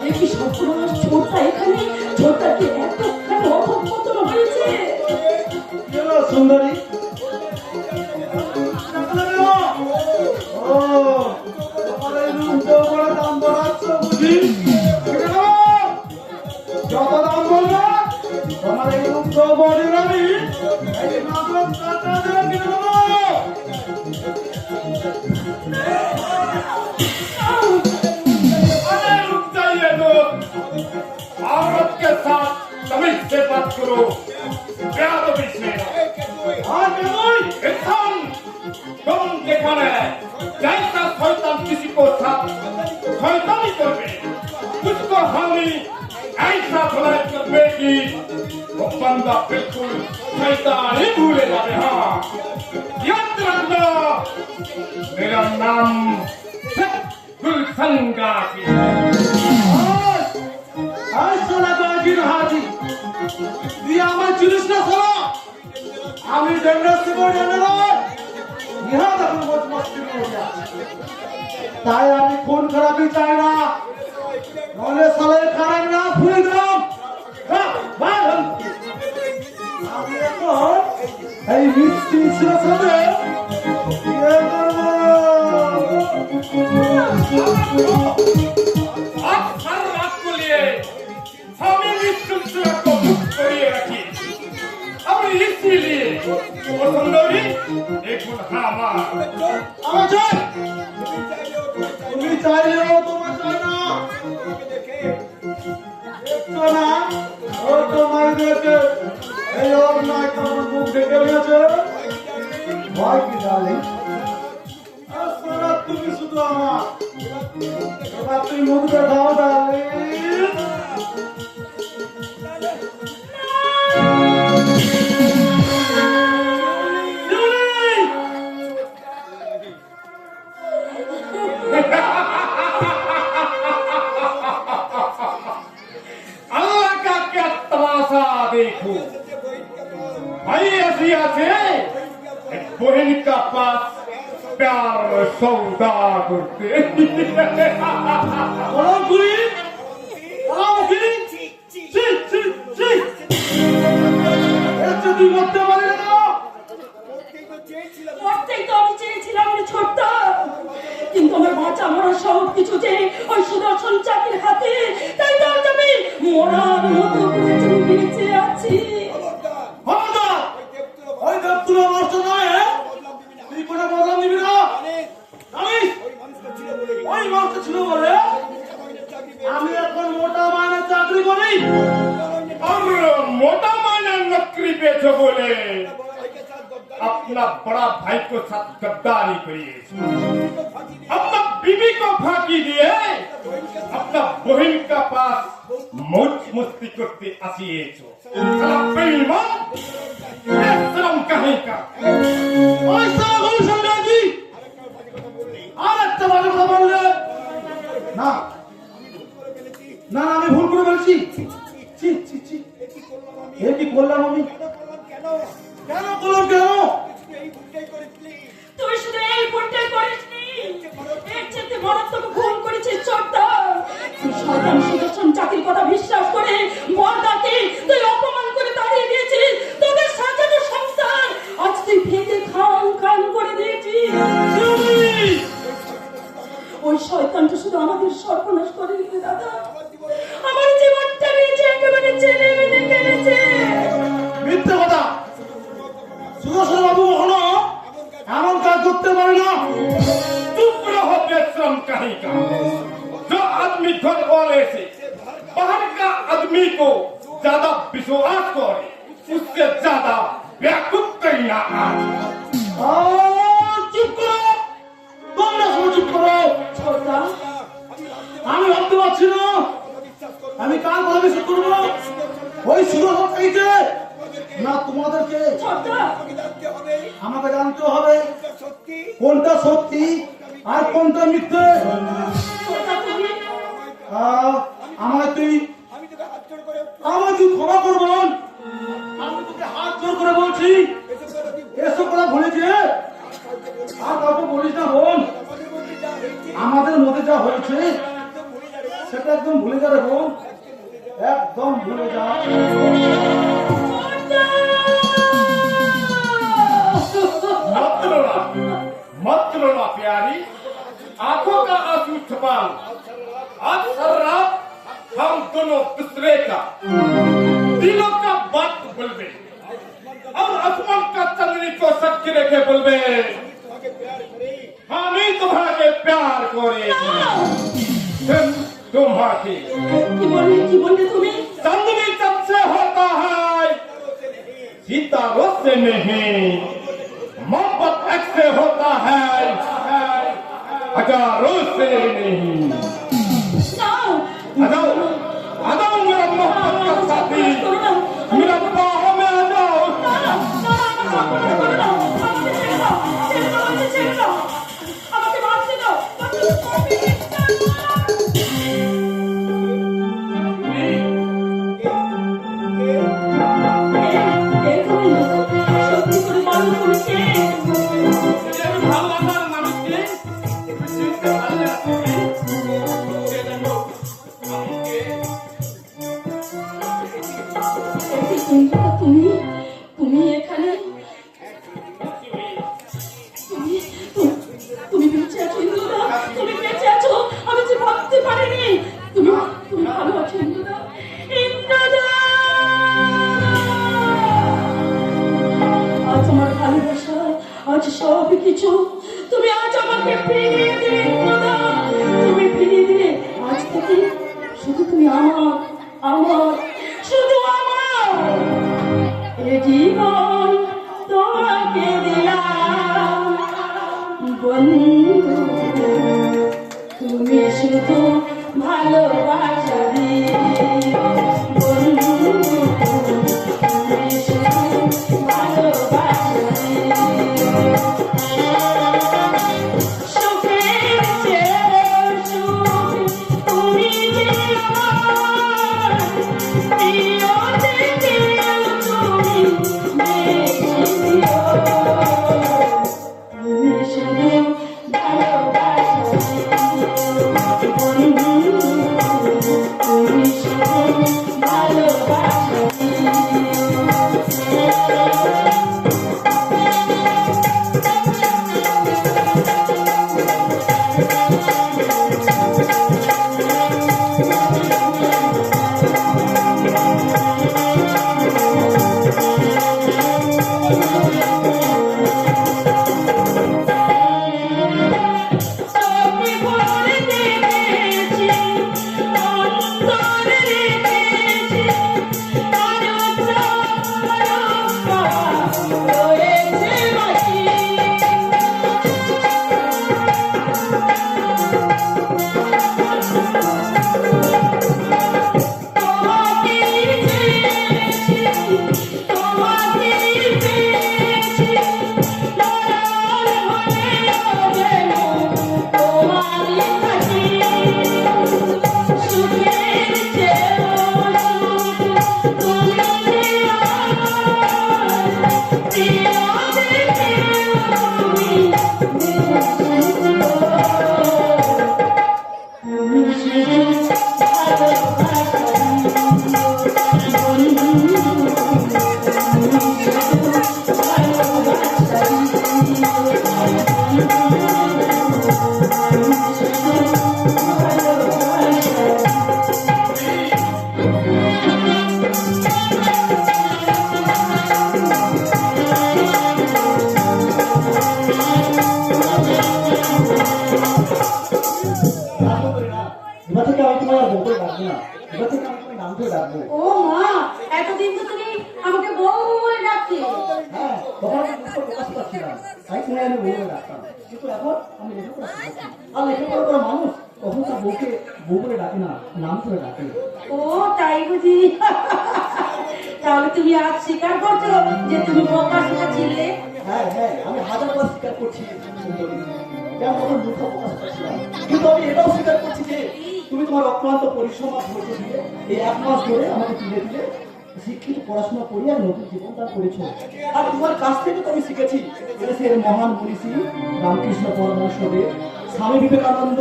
একই সর্বনাশ, ছোটটা এখানে, ছোটটাকে এতখানি অধঃপতন হয়েছে। সুন্দরী, ও তোমার এই রূপটা বড় দাম বাড়াচ্ছ বুঝি? যত দাম বলবে তোমার এই রূপটা বড় আমি এই নগদ টাকা দিয়ে কিনে দেবো। औरत के साथ तमीज से बात करो, बेअदबी से। আর কেমন इंसान तुम देखा है, जैसा शैतान किसी को साथ शैतानी करवे, उसको हामी ऐसा भलाई करवे कि वो बंदा बिल्कुल शैतान ही भूले जाए। हाँ, याद रखना, मेरा नाम गुलसंगा की। আর সোনা বাজির তাই আমি খুন খারাপি চাই না, নলে সালের খারাপ না ভুলে দিলাম। আমি এখন এই মিষ্টি ছিল সাথে আর রাত করিয়ে আমি মৃত্যুর চূড়াকে মুখ করিয়ে রাখি। আমি ইসলিয়ে সুন্দরী এখন আমার আমার চাই, তুমি চাইলেও তোমার চাই না। দেখছো না ও তোমার দেখে এই অন্যায় কারণ মুখ ঢেকে নিয়েছে। ভয় কি ডার্লিং? আসলে তুমি শুধু আমার, এবার তুমি মুখ দেখাও ডার্লিং। अल्लाह का क्या तमाशा देखो भाई, ऐसी आते एक बहन का पास प्यार सौदा करते তুই মরতে পারলি না? মরতেই তো আমি চেয়েছিলাম রে ছোট্ট, কিন্তু আমার বাঁচা মরা সব কিছু যে ওই সুদর্শন চাকির হাতে, তাই তো আজ আমি মরার মতো করে তুমি বেঁচে আছি। খবরদার! ওই দেবতুলা মরছ নয়, তুই কোনো বদলা নিবি না। জানিস ওই মানুষ ছিল বলে আমি এখন মোটা মাইনের চাকরি করি। और मोटा माना नौकरी बेचो बोले अपना बड़ा भाई को साथ गद्दारी करिए, अपना बीवी को फांकी दिए, अपना बहन का पास मौज मस्ती करते आसिए साला बेईमान, ये शर्म कहीं का। ওই সাগর সম্রাজি আর একটা ভালো কথা বললে না। না না, আমি ভুল করে বলছি। ছি ছি ছি, এ কি করলাম আমি? কেন করলাম কেন? তুই শুধু এই ভুলটাই করিসনি, এর চেয়ে মারাত্মক ভুল করেছিস ছোট্ট। তুই শয়তান সুদর্শন চাকির কথা বিশ্বাস করে বড়দাকে তুই অপমান করে তাড়িয়ে দিয়েছিস। তোদের সাজানো সংসার আজ তুই ভেঙে খান খান করে দিয়েছিস। ওই শয়তানটা শুধু আমাদের সর্বনাশ করে দিতে দাদা, আমার জীবনটা নিয়েছে একেবারে ছেলে মেয়ে খেলেছে। মিথ্যে কথা! সুদর্শন বাবু কখনো এমন কাজ করতে পারে না। चुप रहो बेशरम कहीं का। जो आदमी घर वाले से बाहर का आदमी को ज्यादा विश्वास करे उससे ज्यादा बेवकूफ कहीं ना आज। চুপ করো, তোমরা সবাই চুপ করো। ছোটদা, আমি ভাবতে পারছি না আমি কার কথা বিশ্বাস করবো, ওই সুদর্শন চাইছে না তোমাদেরকে। ছোটদা, আমাকে জানতে হবে কোনটা সত্যি আর কোনটা মিথ্যে। ছোটদা তুমি আমায় তুই ক্ষমা করবেন। আমি তোকে হাত জোর করে বলছি, এসব কথা ভুলেছি আর কাউকে বলিস না বোন। আমাদের মধ্যে যা হয়েছে সেটা একদম ভুলে যা রে বোন, একদম ভুলে যা। मत रोना प्यारी, आंखों का आंसू छुपा। आज सर रात हम दोनों दूसरे का दिलों का बात बोलबे और आसमान का चंदनी को सच रेखे बोलबे हमी तुम्हारे प्यार करे तुम्हारे কি বললে তুমি? चांदनी जब से होता है सितारों से नहीं, मोहब्बत ऐसे होता है हजारों से नहीं। না, आ जाओ आ जाओ मेरा मोहब्बत का साथी, मेरा बाहों में आ जाओ। আমাকে বাঁচতে দাও। সত্যি করে শুধু তুমি আমার, আমার, শুধু আমার। এ জীবন তোমাকে দিলাম বন্ধু, তুমি শুধু ভালোবাসা দিও বন্ধু, তুমি শুধু ভালোবাসা দিও। সুখের চেয়ে সুখ তুমি যে আমার, প্রিয় থেকে তুমি বেশি দিও। তুমি শুধু ভালোবাসা দিও বন্ধু, তুমি শুধু ভালোবাসা দিও। চোখে ভরে দেখেছি, অন্তরে রেখেছি, আরো রয়েছে বাকি। তোমাকে চেয়েছি, তোমাকে পেয়েছি, লড়ার হলেও যেন তোমারই থাকি। সুখের চেয়েও সুখ তুমি যে আমার, প্রিয় দেখেও তুমি বেশি দিও। তুমি শুধু ভালোবাসা দিও বন্ধু, তুমি শুধু ভালোবাসা দিও এবার থেকে আমি তোমার আর বউ করে ডাকবো না, এবার থেকে আমি তোমার নাম ধরে ডাকবো। ও মা, এতদিন তো তুমি আমাকে বউ বলে ডাকতে। হ্যাঁ, তখন আমি দুঃখ প্রকাশ পাচ্ছিলাম, তাই তোমায় আমি বউ করে ডাকতাম। কিন্তু এখন আমি লেখাপড়া শিখেছি, আর লেখাপড়া করা মানুষ তখন তার বউকে বউ করে ডাকে না, নাম ধরে ডাকে। ও তাই বুঝি। তাহলে তুমি আজ স্বীকার করছো যে তুমি বোকা ছিলে? হ্যাঁ হ্যাঁ, আমি হাজারবার স্বীকার করছি সুন্দরী, যেমন তখন দুঃখ প্রকাশ পাচ্ছিলাম। কিন্তু আমি এটাও স্বীকার করছি যে তুমি তোমার অক্লান্ত পরিশ্রম আর ধৈর্য দিয়ে এই 1 মাস ধরে আমাকে তুলে দিলে শিক্ষিত পড়াশোনা করি আর নতুন জীবন তার করেছো। আর তোমার কাছ থেকে তো আমি শিখেছি দেশের মহান মনীষী রামকৃষ্ণ পরমহংসদেব, স্বামী বিবেকানন্দ,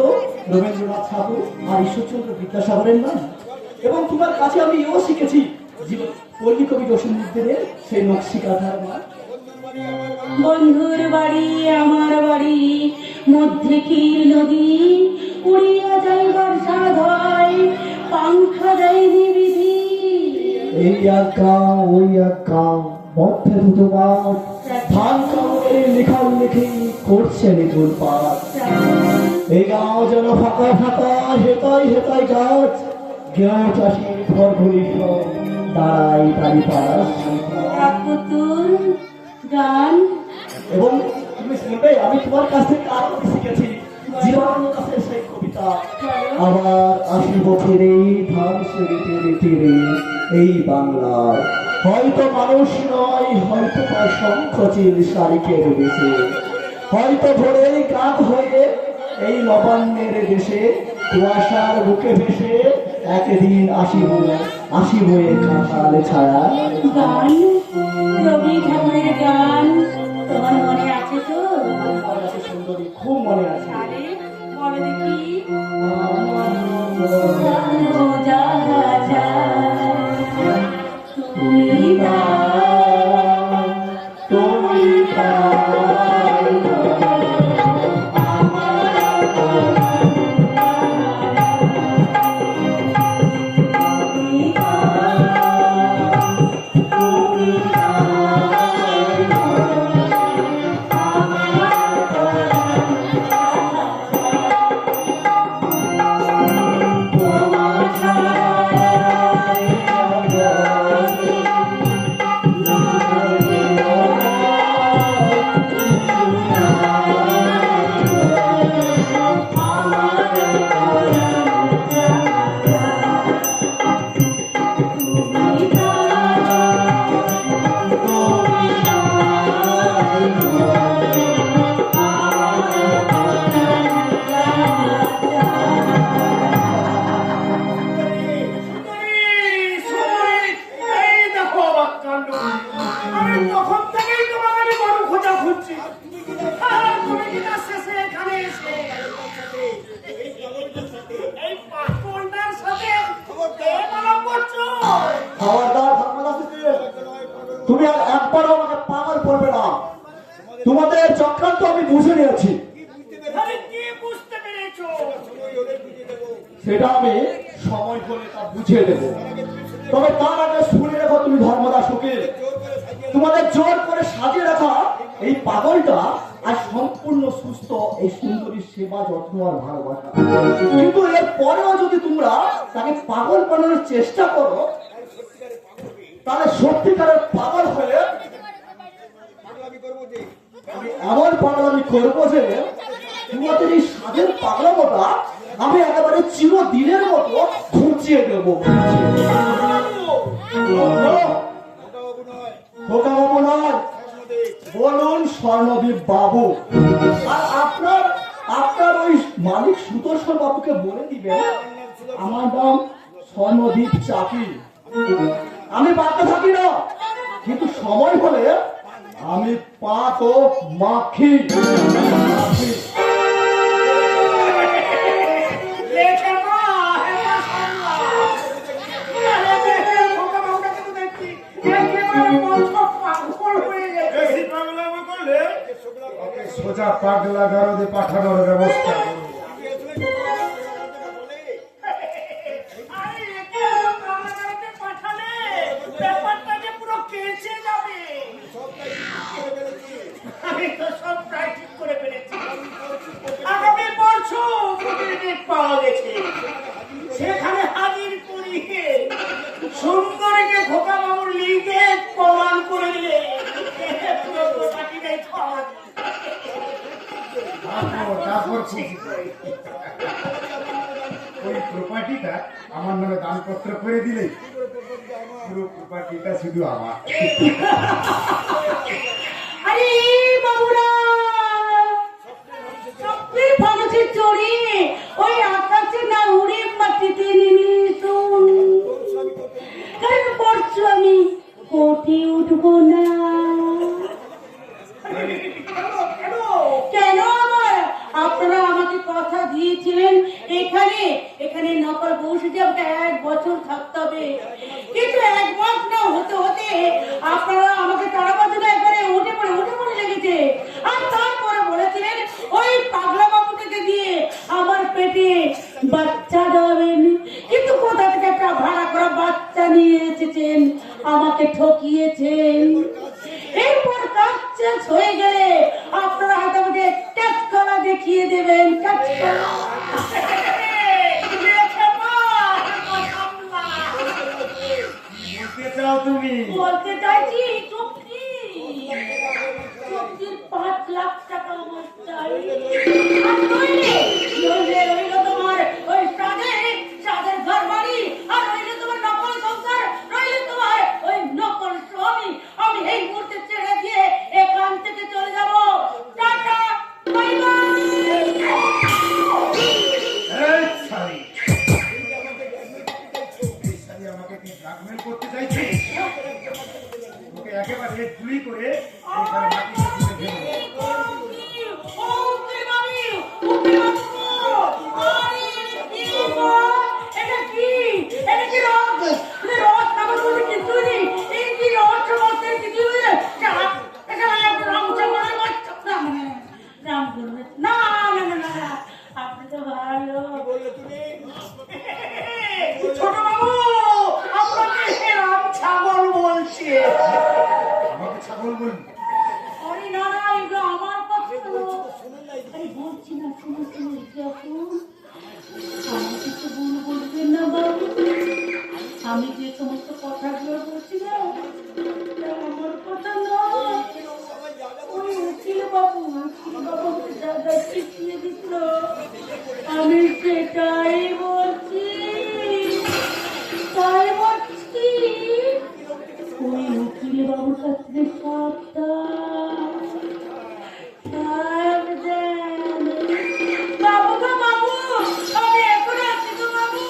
রবীন্দ্রনাথ ঠাকুর আর ঈশ্বরচন্দ্র বিদ্যাসাগরের নাম। এবং তোমার কাছে আমি এও শিখেছি জীবন পল্লী কবি জসীমউদ্দিনের সেই নকশি কাঁথার মান। বন্ধুর বাড়ি আমার বাড়ি, মধ্যে কি নদী, উড়িয়া যাইবার সাধয়, পাংখা দেয়নি বিধি। এই এক গাঁও ওই এক গাঁও, মধ্যে দুটো মাঠ, ধান কামড়ে লেখালেখি করছে নিপুণ পাঠ। এই গাঁও যেন ফাঁকা ফাঁকা, হেতাই হেতাই গাছ, গেঁয়ো চাষির ঘর ঘুরি সব, দাঁড়াই দাঁড়ি পাড়া। পুতুল গান। এবং তুমি শুনবে আমি তোমার কাছ থেকে আরো শিখেছি জীবনের কাছে সেই কবিতা। আবার আসিব ফিরে ধান সেরে টেরে টেরে এই বাংলায়, হয়তো মানুষ নয়, হয়তো বা শঙ্খচিল শালিকের বেশে, হয়তো ভোরে কাক হয়ে এই নবান্নের দেশে, কুয়াশার বুকে ভেসে একদিন আসিব আসিব এ কাঁঠাল ছায়া। গান, রবি ঠাকুরের গান তোমার মনে আছে তো? আমার কাছে সুন্দরী খুব মনে আছে। আরে বলো দেখি। জানো যাহা যায়, তুমি দাও, তুমি তাই তা বুঝিয়ে দেবো। তবে তার আগে শুনে রেখো তুমি ধর্মদাসকে, তোমাদের জোর করে সাজিয়ে রাখা এই পাগলটা আর সম্পূর্ণ সুস্থ, এই সুন্দরীর সেবা যত্ন আর ভালোবাসা। কিন্তু এর পরেও যদি তোমরা তাকে পাগল বানানোর চেষ্টা করো, তাহলে সত্যিকারের পাগল হয়ে আমি এমন পাগলামি করবো যে তোমাদের এই সাধের পাগলামোটা আমি একেবারে চিরদিনের মতো ঘুচিয়ে দেবো। খোকা বাবু নয়, বলুন স্বর্ণদীপ বাবু। আর আপনার ওই মালিক সুদর্শন বাবুকে বলে দিবেন আমার নাম স্বর্ণদীপ চাকি। আমি বাড়তে থাকি না, কিন্তু সময় হলে আমি পাত ও মাখি। সোজা পাগলা গারদে পাঠানোর ব্যবস্থা করুন। আমি তো সব প্রায় ঠিক করে ফেলেছি। আগামী পরশু ডেট পাওয়া গেছে, সেখানে হাজির করিয়ে সুন্দরীকে খোকা বাবুর লিগে প্রমাণ করে দিলে তারপর ওই প্রপার্টিটা আমার নামে দানপত্র করে দিলে পুরো প্রপার্টিটা শুধু আমার। আরে বাবুরা, সত্যি ভাবছি চড়ি ওই আকাশে না উড়ে মাটিতে নেমে কারণ পরশু আমি কোটে উঠবো না। কেন আমার? আপনারা আমাকে কথা দিয়েছিলেন এখানে নকল বসে যে 1 বছর থাকতে হবে, কিন্তু 1 মাস না হতে হতে আপনারা আমাকে তাড়াবার জন্য একবারে উঠে পড়ে লেগেছে। আর তারপরে বলেছিলেন ওই পাগলা বাবুটাকে দিয়ে আমার পেটে বাচ্চা দেবেন, কিন্তু কোথা থেকে একটা ভাড়া করা বাচ্চা নিয়ে এসেছেন, আমাকে ঠকিয়েছেন। এরপর কাজ শেষ হয়ে গেলে আপনারা হয়তো আমাকে কাজকলা দেখিয়ে দেবেন। কাজকলা তুমি বলতে চাইছি চুক্তির 5 লাখ টাকা আমার চাই। আর রইল তোমার ওই সাদের ঘর বাড়ি, আর রইল তোমার নকল সংসার, রইল তোমার ওই নকল স্বামী। আমি এই মুহূর্তে ছেড়ে দিয়ে এখান থেকে চলে যাব। Tata, bye bye. আমাকে কি ব্ল্যাকমেল করতে চাইছে? ওকে একেবারে গুলি করে এইখানে মাটিতে পুঁতে ফেলবো। আপনি তো ভালো ছোট বাবু, আপনাকে রাম ছাগল বলছে। আমাকে ছাগল বলবি? আরে না, এগুলো আমার কথা তো। আরে বলছি না, শুনুন দেখুন, আমাকে তো ভুল বলবেন না বাবু। আমি যে সমস্ত কথাগুলো বলছি না, আমার কথা নয়। ওই উকিল বাবু যা যা শিখিয়ে দিল, আমি সেটাই বলছি। ওই উকিল বাবুর কাছ থেকে বাবু গো বাবু, আমি এখন আছি গো বাবু।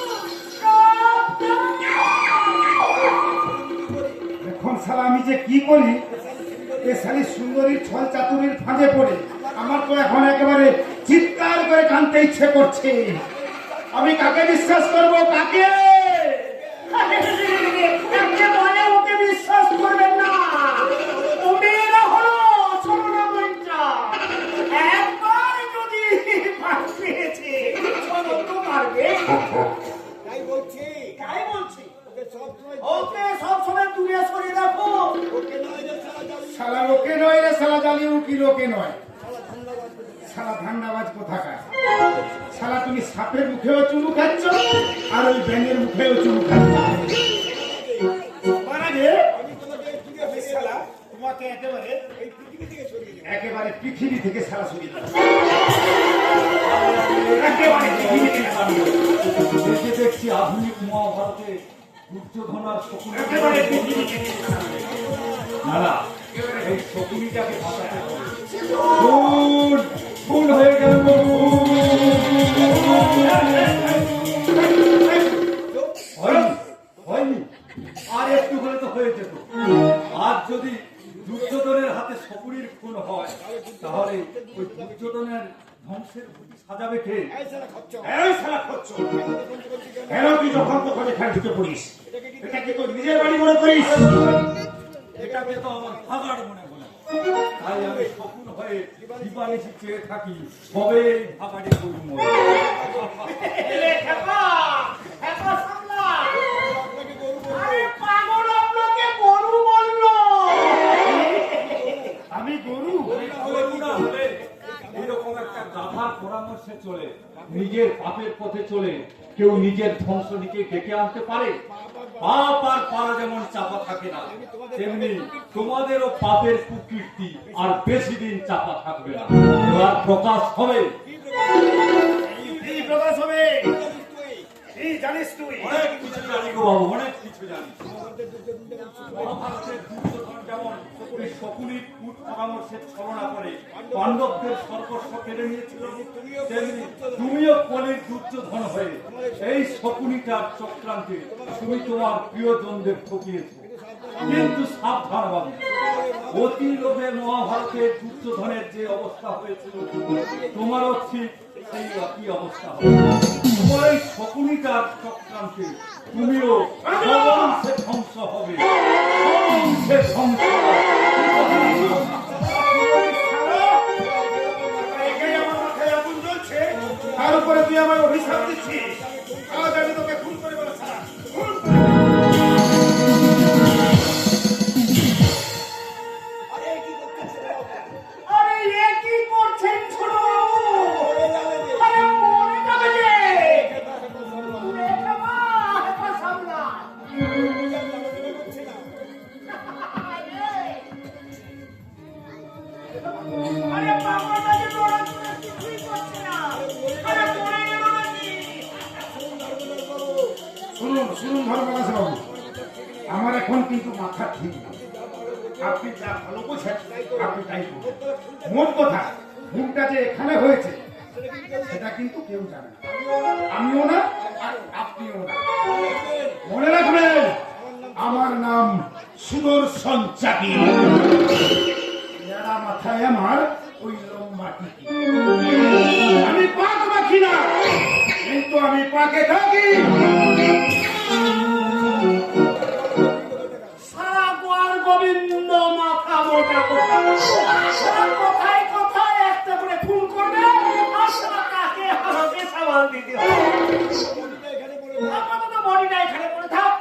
এখন শালা আমি যে কি করি, এ শালি সুন্দরীর ছল চাতুরির ফাঁদে পড়ে আমার তো এখন একেবারে চিৎকার করে কাঁদতে ইচ্ছে করছে। আমি কাকে বিশ্বাস করব? কাকে? বলে ওকে বিশ্বাস করবেন না। ও মেয়েরা হলো সরলা মন্ত্রা। একবার যদি পেয়েছে মারবে। তাই বলছি ছাড়া সুবিধা একেবারে পৃথিবীতে কাণ্ড। এই যে দেখছি আধুনিক মহাভারতে দুর্যোধন আর শকুনি, একেবারে পৃথিবীতে না না, এই শকুনিটাকে বাঁচাতে হবে। ভুল ভুল হয়ে গেল গো, হয়নি হয়নি, আর একটু হলে তো হয়ে যেত। আর যদি দুর্যোধনের হাতে শকুনির খুন হয়, তাহলে ওই দুর্যোধনের ধ্বংসের ভূতি সাজাবে কে? এই শালা খচ্চর। কেন তুই যখন তখন এখানে ঢুকে পড়িস? এটা কি তোর নিজের বাড়ি মনে করিস? এটাকে তো আমার ভাগাড় মনে হলো, তাই আমি শকুন হয়ে দিবানিশি চেয়ে থাকি কবে এই ভাগাড়ে গরু মরে। এলে খেপা, খেপা সামলা। আরে পাগল, আপনাকে গরু বললো। আমি গরু? গরু না হলে এরকম একটা গাধার পরামর্শে চলে, নিজের পাপের পথে চলে কেউ নিজের ধ্বংস নিজে ডেকে আনতে পারে? পাপ আর পারা যেমন চাপা থাকে না, তেমনি তোমাদেরও পাপের কুকীর্তি আর বেশি দিন চাপা থাকবে না, এবার প্রকাশ হবে। এই প্রকাশ হবে। এই জানিস তুই? অনেক কিছু জানি গো বাবু, অনেক কিছু জানি। মহাভারতের দুর্যোধন যেমন ওই শকুনির কূট পরামর্শের ছলনা করে পাণ্ডবদের সর্বস্ব কেড়ে নিয়েছিল, তেমনি তুমিও কলির দুর্যোধন হয়ে এই শকুনিটার চক্রান্তে তুমি তোমার প্রিয়জনদের ঠকিয়েছ। কিন্তু সাবধান বাবু, অতি লোভে মহাভারতের দুর্যোধনের যে অবস্থা হয়েছিল, তোমারও ঠিক সেই একই অবস্থা হবে। তোমার এই শকুনিটার চক্রান্তে তুমিও সবংশে ধ্বংস হবে, সবংশে ধ্বংস। একাই আমার মাথায় আগুন জ্বলছে, তার উপরে তুই আমার অভিশাপ দিচ্ছিস। আজ আমি তোকে খুন করে বলে ছাড়া খুন করে। আরে এ কি করছেন ছোট বাবু? আরে মরে যাবে যে। এ বাবা, হেপা সামলা। আরে বাবাটা যে লড়াই করে কিছুই করছে না। আরে মরে গেল নাকি? শুনুন শুনুন ধর্মদাস বাবু, আমার এখন কিন্তু মাথা ঠিক না। আপনি যা ভালো বোঝেন আপনি তাই করুন। মোট কথা, ভুলটা যে এখানে হয়েছে সেটা কিন্তু কেউ জানে না, আমিও না আর আপনিও না। মনে রাখবেন, আমার নাম সুদর্শন চাকি। এরা মাথায় আমার ওই লম্বা টিকি। আমি পাক মাখি না, কিন্তু আমি পাকে থাকি। সারা গোয়ার গোবিন্দ মাথা মোটা মোটা, সারা কথায় কথায় একটা করে খুন করবে, আর সারা কাকে হারাকে সামাল দিতে হবে। আপাতত বডিটা এখানে পড়ে থাক,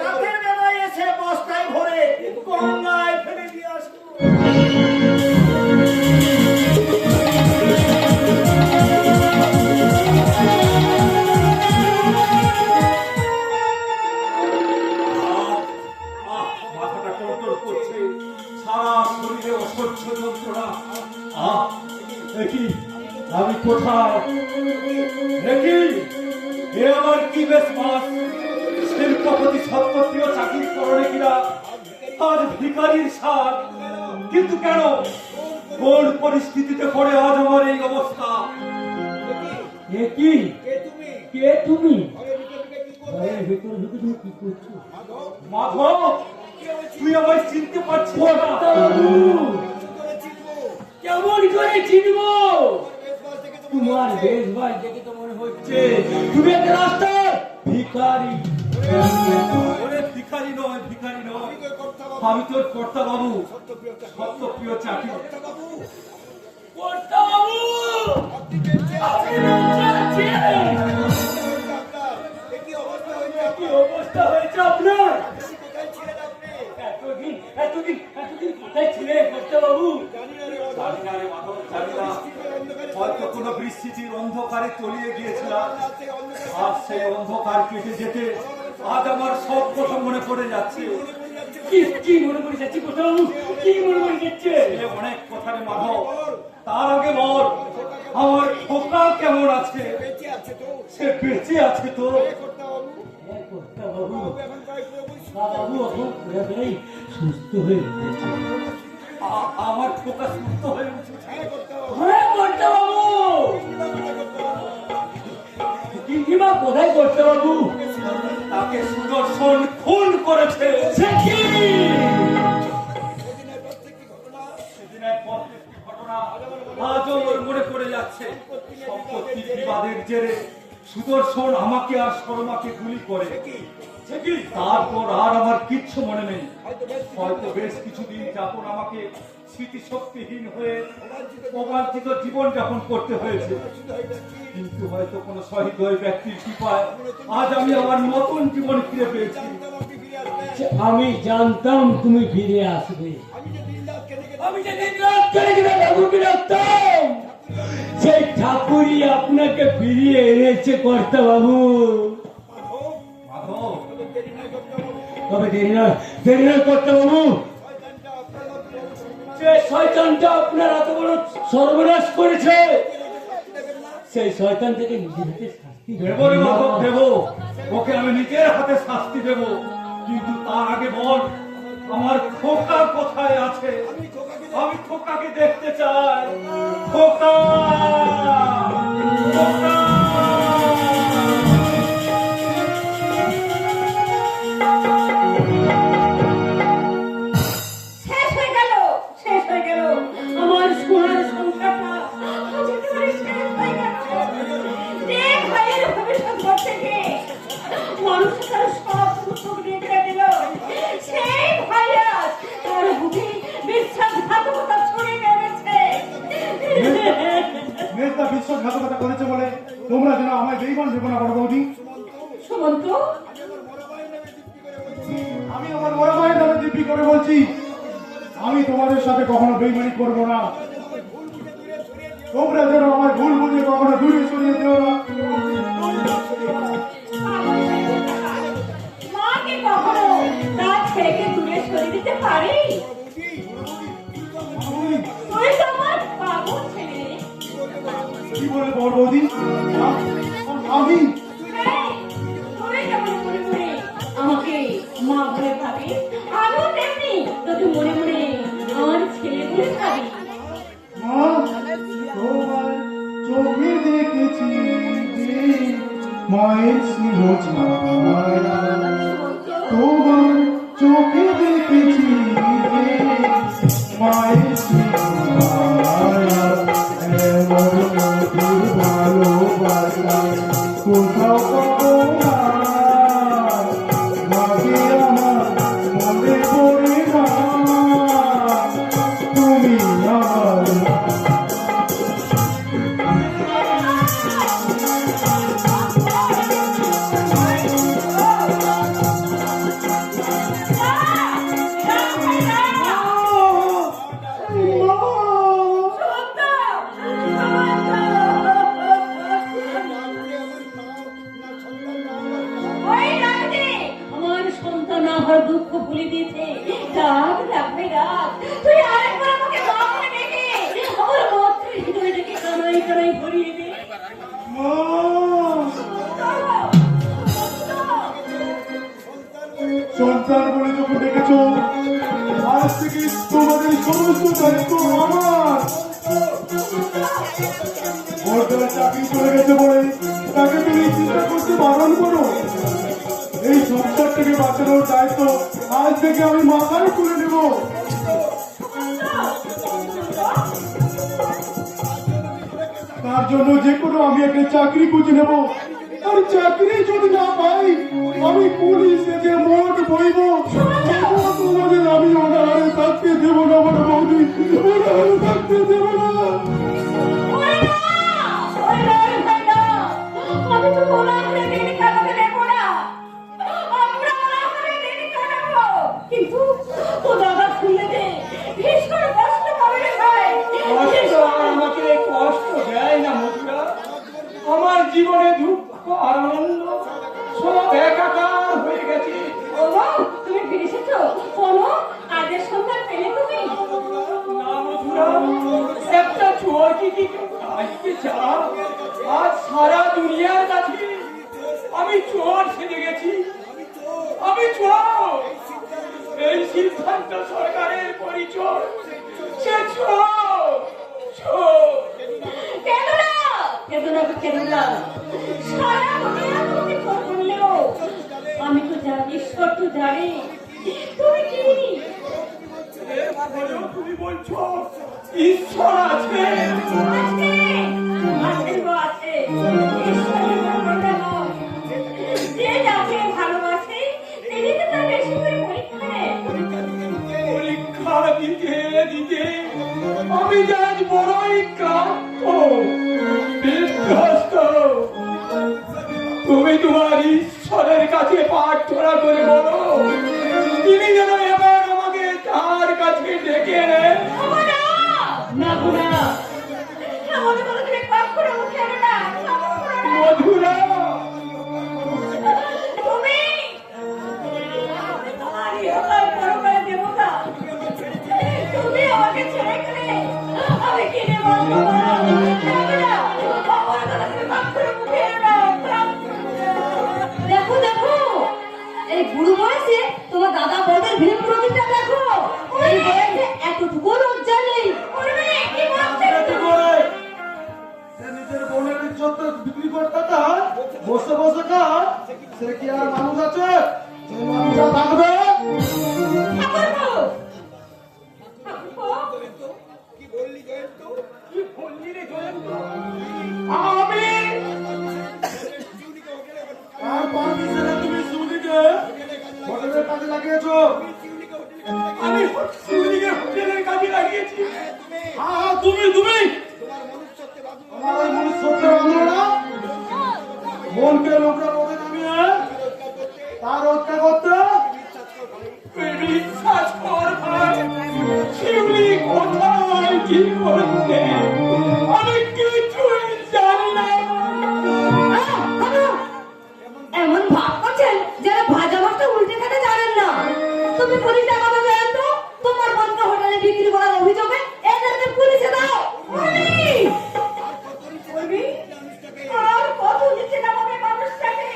রাতের বেলায় এসে বস্তায় ভরে গঙ্গায় ফেলে দিয়ে আসবো। মাথাটা টনটন করছে, সারা শরীরে অসহ্য যন্ত্রণা। দেখি আমি কোথায়, দেখি এ আমার কি বেশ মাস, শিল্পপতি সত্ত্বপ্রিয় চাকরি করণে কিনা আজ ভিখারির সার। কিন্তু কেন, কোন পরিস্থিতিতে পড়ে আজ আমার এই অবস্থা? কে কি? কে তুমি? ঘরের ভেতরে ঢুকে তুমি কি করছো? মাধব, তুই আমায় চিনতে পারছিস না? কেমন করে চিনবো? তোমার বেশ ভাই দেখে তো মনে হচ্ছে তুমি একটা রাস্তার ভিখারি। ওরে ভিখারি নয়, ভিখারি নয়, আমি তোর কর্তা বাবু, সত্যপ্রিয় চাকরি। কর্তা বাবু, আপনি বেঁচে আছেন? কি অবস্থা হয়েছে আপনার? এতদিন কোথায় ছিলেন কর্তা বাবু? জানি না রে মাধব, জানি না। হয়তো কোনো বৃষ্টির অন্ধকারে তলিয়ে গিয়েছিলাম, আর সেই অন্ধকার কেটে যেতে আজ আমার সব কথা মনে পড়ে যাচ্ছে। কি মনে করে যাচ্ছে কর্তা বাবু? কি মনে করে যাচ্ছে? এ অনেক কথা রে মাধব, তার আগে বল আমার খোকা কেমন আছে? সে বেঁচে আছে তো? বাবু এখন পুরোপুরি সুস্থ হয়ে উঠেছে। আমার খোকা সুস্থ হয়ে উঠেছে? হ্যাঁ কর্তা বাবু। কিংবা কোথায় কর্তা বাবু? তাকে সুদর্শন খুন করেছে। সে কি? সেদিনের প্রত্যেকটি ঘটনা আজও ওর মনে পড়ে যাচ্ছে। সম্পত্তি বিবাদের জেরে সুদর্শন আমাকে আর শর্মাকে গুলি করে। তারপর আর আমার কিচ্ছু মনে নেই। হয়তো বেশ কিছুদিন যাপন আমাকে স্মৃতিশক্তিহীন হয়ে অবাঞ্ছিত জীবন যাপন করতে হয়েছে, কিন্তু হয়তো কোনো সহৃদয় ব্যক্তির কৃপায় আজ আমি আমার নতুন জীবন ফিরে পেয়েছি। আমি জানতাম তুমি ফিরে আসবে। আমি যে দিন রাত করে বাবুকে রাখতাম, সেই ঠাকুরই আপনাকে ফিরিয়ে এনেছে কর্তা বাবু। মাধব, তবে দেরি নয় কর্তা বাবু। যে শয়তানটা আপনার এত বড় সর্বনাশ করেছে, সেই শয়তান থেকে নিজের হাতে শাস্তি দেব রে মাধব, দেব। ওকে আমি নিজের হাতে শাস্তি দেব, কিন্তু তার আগে বল আমার খোকা কোথায় আছে? আমি খোকাকে দেখতে চাই। খোকা, খোকা। শেষ হয়ে গেল, শেষ হয়ে গেল আমার সোনার সংসারটা। আজ একেবারে শেষ হয়ে গেল। যে ভাইয়ের ভবিষ্যৎ করতে গিয়ে মানুষ তার সব সুযোগ নিয়ে কেড়ে দিল, সেই ভাই আজ তার বুকে বিশ্বাসঘাতকতা ছড়িয়ে মেরেছে। মেজদা বিশ্বাসঘাতকতা করেছে বলে তোমরা যেন আমায় বেইমান ভেবো না বড় বৌদি। সুমন্ত, আমি আমার বড় ভাইয়ের নামে দিব্যি করে বলছি, আমি তোমাদের সাথে কখনো বেইমানি করবো না। তোমরা যেন আমার ভুল বুঝে কখনো দূরে সরিয়ে দিও না। মাকে কখনো তার ছেলেকে দূরে সরিয়ে দিতে পারি? তুই তো আমার পাগল ছেলে। কি বলে বড় বৌদি? আমি হ্যাঁ, তুই যেমন মনে মনে আমাকে মা বলে ভাবি, আমিও তেমনি তোকে মনে মনে আমার ছেলে বলে ভাবি। মা, তোমার চোখে দেখেছি যে মায়ের স্নেহ ছায়া। তোমার চোখে দেখেছি যে মায়ের স্নেহ ছায়া। এমন মধুর ভালোবাসা কোথাও পাবো না। মাঝে আমার মনে পড়ে না, তুমি আমার। আমার সন্তান আমার দুঃখ ভুলে দিয়েছে। রাত রাখবে রাত, তুই আরেকবার আমাকে মা বলে ডেকে আমার মাতৃ হৃদয় ডেকে কানাই কানাই ভরিয়ে দে। মা, সন্তান বলে যখন ডেকেছো, আজ থেকে তোমাদের সমস্ত দায়িত্ব আমার। ওর দ্বারা চাকরি চলে গেছে বলে তাকে তুমি চিন্তা করতে বারণ করো। এই সংসার থেকে বাঁচানোর দায়িত্ব আজ থেকে আমি মাথায় তুলে নেব। তার জন্য যে কোনো আমি একটা চাকরি খুঁজে নেব। আর চাকরি যদি না পাই, আমি পুলিশ থেকে মোট বইব। তোমাদের আমি অনাহারে থাকতে দেবো না বড় বৌদি, অনাহারে থাকতে দেবো না। আমি তো অনাহারে দিন কাটাতে দেবো না। আমরা অনাহারে দিন কাটাবো, কিন্তু ও দাদা খুলে দে, ভীষণ কষ্ট পাবে রে ভাই। কষ্ট আর আমাকে কষ্ট দেয় না মধুরা। আমার জীবনে দুঃখ আর আনন্দ সব একাকার হয়ে গেছে। ওমা, তুমি ফিরে এসেছো? কোনো কাজের সন্ধান পেলে তুমি? না মধুরা, এক রাজ্য সরকারের পরিচয় সে চোর চোর। কেন না কেন না কেন না সারা দুনিয়া তোমাকে চোর বললেও আমি তো জানি, ঈশ্বর তো জানি তুমি কি। তুমি বলছো ঈশ্বর আছে? আছে আছে গো আছে। ঈশ্বরের ব্যাপারটা নয়। যে যাকে ভালোবাসে তিনি তো তার বেশি করে পরীক্ষা নেয়। পরীক্ষা দিতে দিতে আমি আজ বড়ই ক্লান্ত বিধ্বস্ত। তুমি তোমার ঈশ্বরের কাছে প্রার্থনা করে বলো তিনি যেন এবার আমাকে তার কাছে ডেকে নেন। না গো না, এমন করে তুমি পাপ করে উঠে না, এমন করো না। মধুরা তুমি তোমার ইহকাল পরকাল দেবতা। তুমি আমাকে ছেড়ে গেলে আমি কি নেব বাবা? দেখো দেখো এই বুড়ো বয়সে তোমার দাদা বউদের ভীম প্রতিটা দেখো। এই বয়সে এতটুকু লজ্জা নেই। কি করে সে নিজের বোনের ইজ্জত বিক্রি করতে তার বসে বসে খায়, সে কি আর মানুষ আছে যে মানুষটা থাকবে? আমি আর পাঁচ ছেলে তুমি সুনিকে হোটেলের কাজে লাগিয়েছো। আমি হোটেলের কাজে লাগিয়েছি। হ্যাঁ তুমি তুমি আমার ওই মনুষ্যত্বের বাঁধনা মনকে লোকরা পথে নামিয়ে তার রক্ষা করতে বিশ্বাস কর ভাই, শিউলি কোথায় কি করছে আমি কিছুই জানি না। এমন ভাব করছেন যারা ভাজা মাছটা উল্টে খেতে জানেন না। তুমি পুলিশ টাকা দেন তো, তোমার বন্ধ হোটেলে বিক্রি করার অভিযোগে এদেরকে পুলিশে দাও। আর কত দিচ্ছে না আমাকে মানুষটাকে।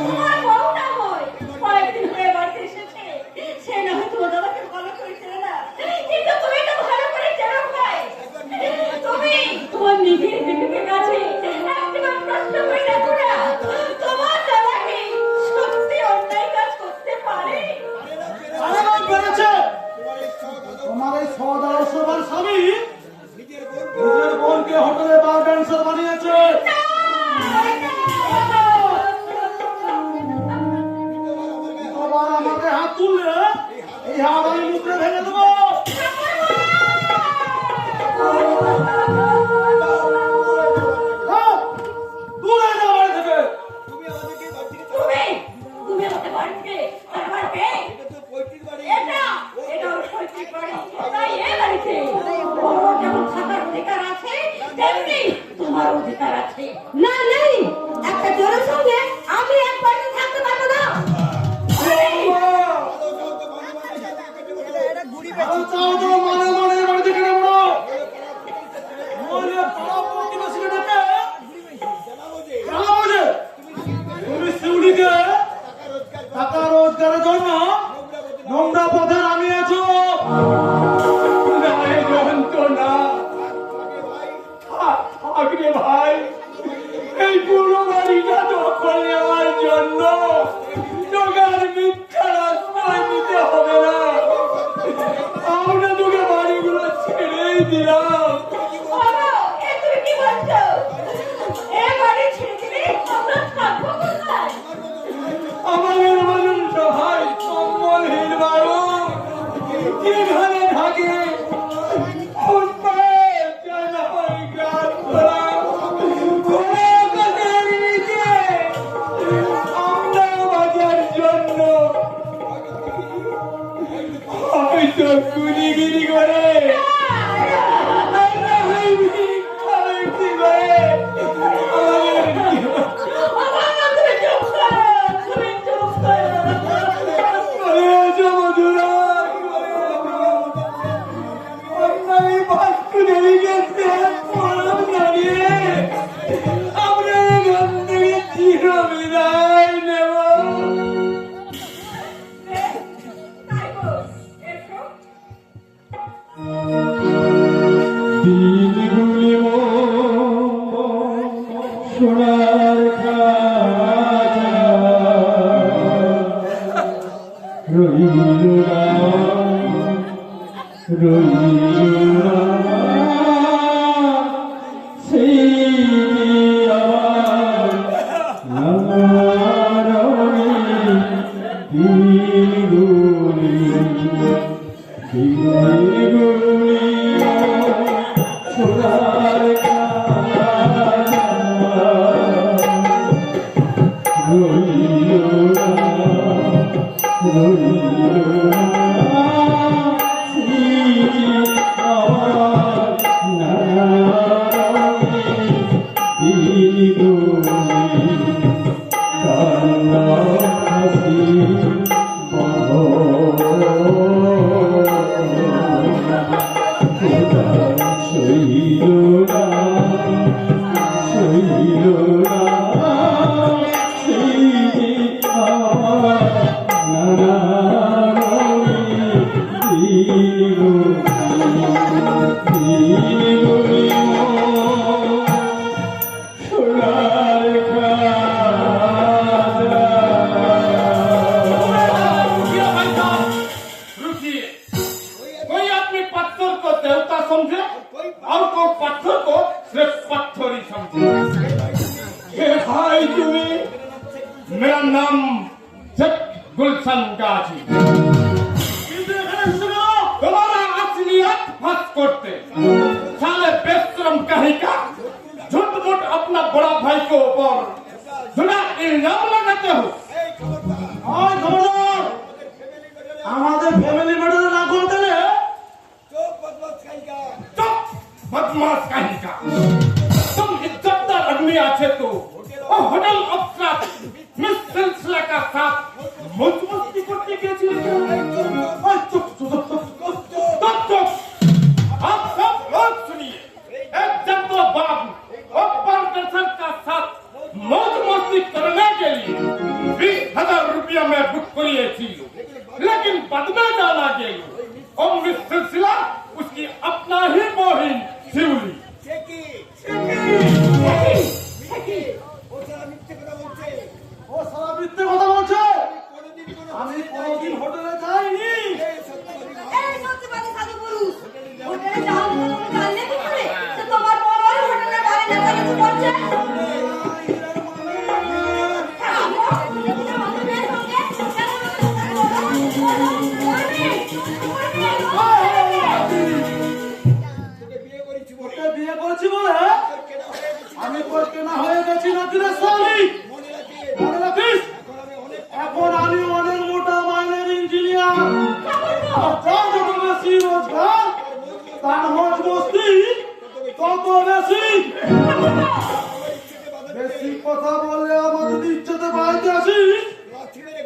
তোমার বউ না হয় কয়েকদিন হয়ে বাড়িতে এসেছে, সে না হয় তোমার দাদাকে ভালো করেছিল না, কিন্তু তুমি তো ভালো করে চেনো ভাই। তুমি তোমার নিজের বিবেকের কাছে একবার প্রশ্ন করে দেখো না, তোমার দাদা কি সত্যি অন্যায় কাজ করতে পারে? আরে পেরেছে তোমার এই সদারসবার স্বামী নিজের বোনকে হোটেলে বার ড্যান্সার বানিয়েছে। আবার আমাকে হাত তুললে এই হাত আমি মুখে ভেঙে দেবো। হ্যাঁ, দূরে যাও বাড়ি থেকে। তুমি আমাকে বাড়ি থেকে তারপর পেয়ে এটা ওর পৈতৃক বাড়ি। তাই এ বাড়িতে বড় যেমন থাকার অধিকার আছে তেমনি তোমার অধিকার আছে। না নেই, একটা জোরের সঙ্গে আমি এক বাড়িতে থাকতে পারবো না। আরো চাও তো মানে মানে বাড়ি থেকে নেবো নইলে পাড়া প্রতিবেশীকে ডেকে জানাবো যে তুমি শিউলিকে টাকা রোজগারের জন্য নোংরা পথে নামিয়েছো। নাই যন্ত্রণা থাকবে ভাই, এই পুরো বাড়িটা দখল নেওয়ার জন্য তোকে মিথ্যা রাস্তায় নিতে হবে না। আমরা তোকে বাড়িগুলো ছেড়েই দিলাম। তুমি কি বলছো? এ বাড়ি ছেড়ে দিলে আমরা থাকবো কোথায়? আমাদের মতন সহায় সম্বলহীন মানুষ যেখানে থাকে ফুটপাত, জানালায় গাছ খোলা, খোলা আকাশের নিচে আমরা বাঁচার জন্য হয়তো গুলিগিরি করে আমরা ওই ভিক্ষাবৃত্তি করে আমাদের তুমি চুপ করো। বলেছো মধুরা, অন্যায় বাস্তু দেরিকে পরম দাঁড়িয়ে আমরা এখান থেকে চির বিদায় নেব। রইলুরা রইলুরা সেই আমার নামারণে দিলগুলি দিলগুলি সোনার রইলুরা রইলুরা कोई अपने पत्थर को देवता समझे और कोई पत्थर को सिर्फ पत्थर ही समझे। ये भाई तुम्हें मेरा नाम जट गुलशन गाजी तुम्हारा असलियत फंस करते साले बेशरम कहीं का झूठ मूठ अपना बड़ा भाई को ऊपर झूठा इल्जाम लगाते हो। আমাদের ফ্যামিলি ম্যাটারে না করতে बदमाश कहीं का तुम इज्जतदार आदमी आछे तो ओ होटल अफसर मिस सिलसिला का साथ मौज मस्ती करते गए आप सब लोग सुनिए एक जंगल बाबू और पार्टनर का साथ मौज मस्ती करने के लिए 20,000 रुपया में बुक करिए थी लेकिन बाद में डाला गया और मिस सिलसिला उसकी अपना ही मोहिन शिवली ও সারা মিথ্যে কথা বলছে আমি কোনোদিন হোটেলে যাইনি এই সত্যবাদী সাধু পুরুষ হোটেলে যাও না তুমি জানলে কি করে যে তোমার বড় হোটেলে বাড়ি না গেছে বলছে বিয়ে করেছি বলে আমি তোর কেনা হয়ে গেছি না দিনের সালি মনে রাখিস এখন আমি অনেক মোটা মাইনের ইঞ্জিনিয়ার যত বেশি রোজগার তার মজ বস্তি তত বেশি বেশি কথা বললে আমাদের ইচ্ছেতে বাড়িতে আসিস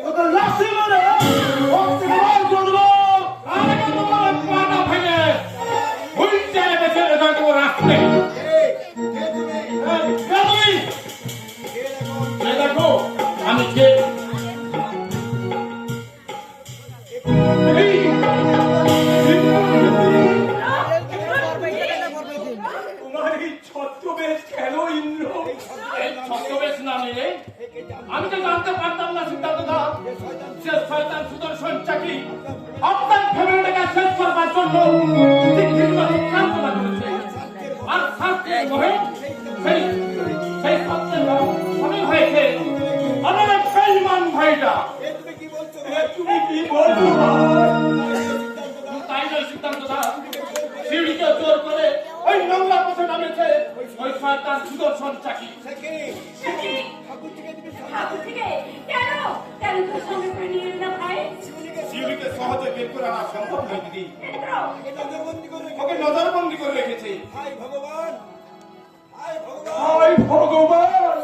তোকে লাঠি মেরে ওকে বার করবো আরে তোমার পাটা ভেঙে ভুল চালে বেঁচে রেখে তোমার রাখতে দেখো আমি কে তোমার এই ছত্রবেশ খেল ইন্দ্র এই ছত্রবেশ না নিলে আমি তো জানতে পারতাম না সিদ্ধার্থ দা যে শয়তান সুদর্শন চাকি আপনার ফ্যামিলিটাকে শেষ করবার জন্য সিদ্ধান্তনা করেছে আর শাস্তি কহে সেই সেই সত্যের স্বামী হয়েছে আমাদের বেঈমান ভাইটা তুমি কি বলছো তাই নয় সিদ্ধান্ত দা শিউলিকে জোর করে ওই নোংরা পথে নামেছে ওই শয়তান সুদর্শন চাকি ঠাকুর থেকে কেন কেন তোর সঙ্গে করে নিয়ে এলি না ভাই শিউলিকে সহজে বের করে আনা সম্ভব নয় দিদি ইন্দ্র ওকে নজরবন্দি করে রেখেছে হায় ভগবান হায় ভগবান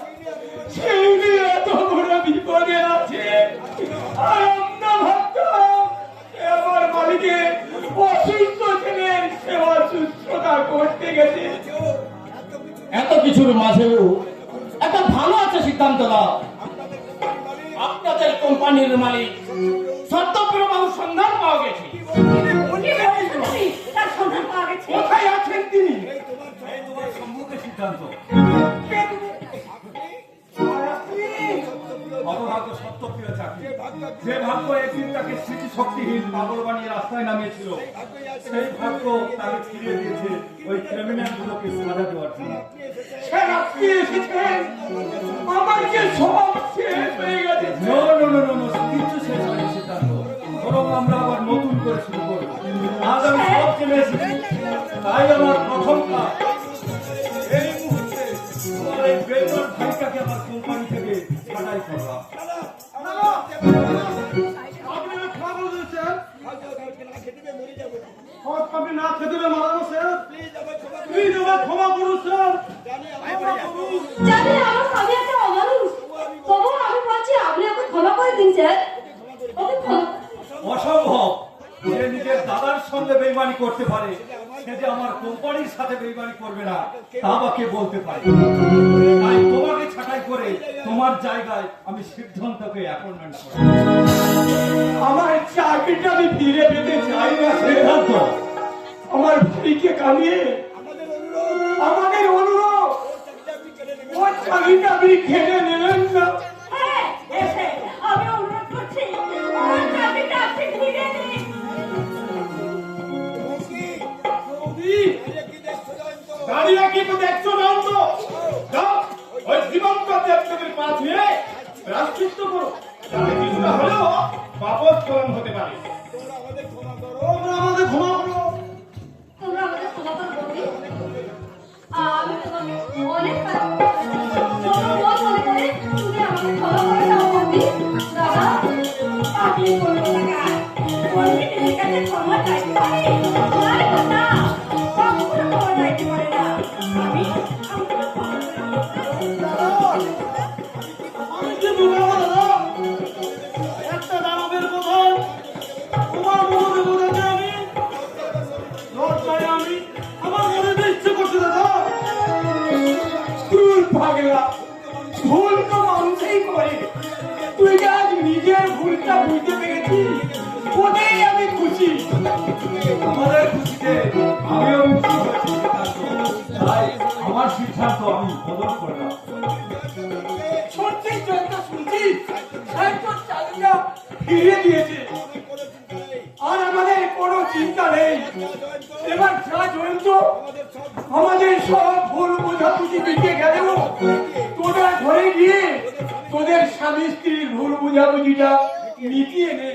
শিউলি এত বড় বিপদে আছে আর আমরা ভাবতাম আমার মালিকে অসুস্থ ছেলের সেবা শুশ্রূষা করতে গেছে এত কিছুর মাঝেও একটা ভালো আছে সিদ্ধান্তরা আপনাদের কোম্পানির মালিক সত্যপ্রবাহু সন্ধান পাওয়া গেছে তার সন্ধান পাওয়া গেছে কোথায় আছেন তিনি সম্মুখে সিদ্ধান্ত হতভাগ্য সত্যপ্রিয় চাকরি। যে ভাগ্য একদিন তাকে স্মৃতিশক্তিহীন পাগল বানিয়ে রাস্তায় নামিয়েছিল, সেই ভাগ্য তাকে ফিরিয়ে দিয়েছে ওই ক্রিমিনাল গুলোকে সাজা দেওয়ার জন্য। সে রাত্রি এসেছে, আমার যে সব শেষ হয়ে গেছে। No no no no no, কিচ্ছু শেষ হয়নি সিদ্ধান্ত, বরং আমরা আবার নতুন করে শুরু করবো। আজ আমি সব চলে এসেছি, তাই আমার প্রথম কাজ এই মুহূর্তে তোমার এই বেতন ভাইটাকে আমার কোম্পানি থেকে ছাঁটাই করলাম। আপনি না খাওয়া বলে স্যার, আপনি না খেতে মারা যাবো স্যার, প্লিজ আমার ক্ষমা করুন স্যার, ক্ষমা করুন। জানি আমার স্বামী একটা অমানুষ, তবু আমি বলছি আপনি ওকে ক্ষমা করে দিন স্যার, ওকে ক্ষমা। অসম্ভব, যে নিজের দাদার সঙ্গে বেইমানি করতে পারে সে যে আমার কোম্পানির সাথে বেইমানি করবে না তা আমাকে বলতে পারে। তাই তোমাকে ছাঁটাই করে তোমার জায়গায় আমি সিদ্ধান্তকে অ্যাপয়েন্টমেন্ট করব। আমার চাকরিটা আমি ফিরে পেতে চাই না সিদ্ধান্ত। আমার ভাইকে কামিয়ে আমাদের অনুরোধ, ওর চাকরিটা আপনি খেলে নেবেন না। হ্যাঁ, এসে আমি অনুরোধ করছি, আমার চাকরিটা আপনি ফিরিয়ে দিন। দাঁড়িয়ে কি তো দেখছো না তো? যাও, ওই জীবন্ত দেবদেবীর পা ছুঁয়ে প্রায়শ্চিত্ত করো, তাহলে কিছুটা হলেও পাপস স্মরণ হতে পারে। তোমরা আমাদের ক্ষমা করো। তোমরা আমাদের ক্ষমা করে বলবি, আমি তোমাকে অনেক খারাপ করেছি। তোমরা মন মনে করে তুমি আমাকে ক্ষমা করে দাও বলবি। দাদা, আপনি বলবো না, বলবি নিজের কাছে ক্ষমা চাইতে পারে? পারে না, কখনো ক্ষমা চাইতে পারে না। আমি তোমাকে ক্ষমা করে দিই। আমি কি বলবো দাদা, একটা দানবের কথা তোমার মনে বলেছে, আমি লজ্জায় আমি আমার মনে ইচ্ছে করছে দাদা। তুই পাগলা, ভুল তো মানুষই করে। তুই যে আজ নিজের ভুলটা বুঝতে পেরেছিস, ওটাই আমি খুশি। আমাদের খুশিতে আমিও খুশি হয়েছি সিদ্ধান্ত, তাই আমার সিদ্ধান্ত আমি বদল করলাম। সত্যিই যতটা শুনছিস, সেই তোর চাকরিটা ফিরিয়ে দিয়েছে। আর আমাদের কোনো চিন্তা নেই। এবার যা জয়ন্ত, আমাদের সব ভুল বোঝাবুঝি মিটে গেলেও তোদের ঘরে গিয়ে তোদের স্বামী স্ত্রীর ভুল বোঝাবুঝিটা মিটিয়ে নে।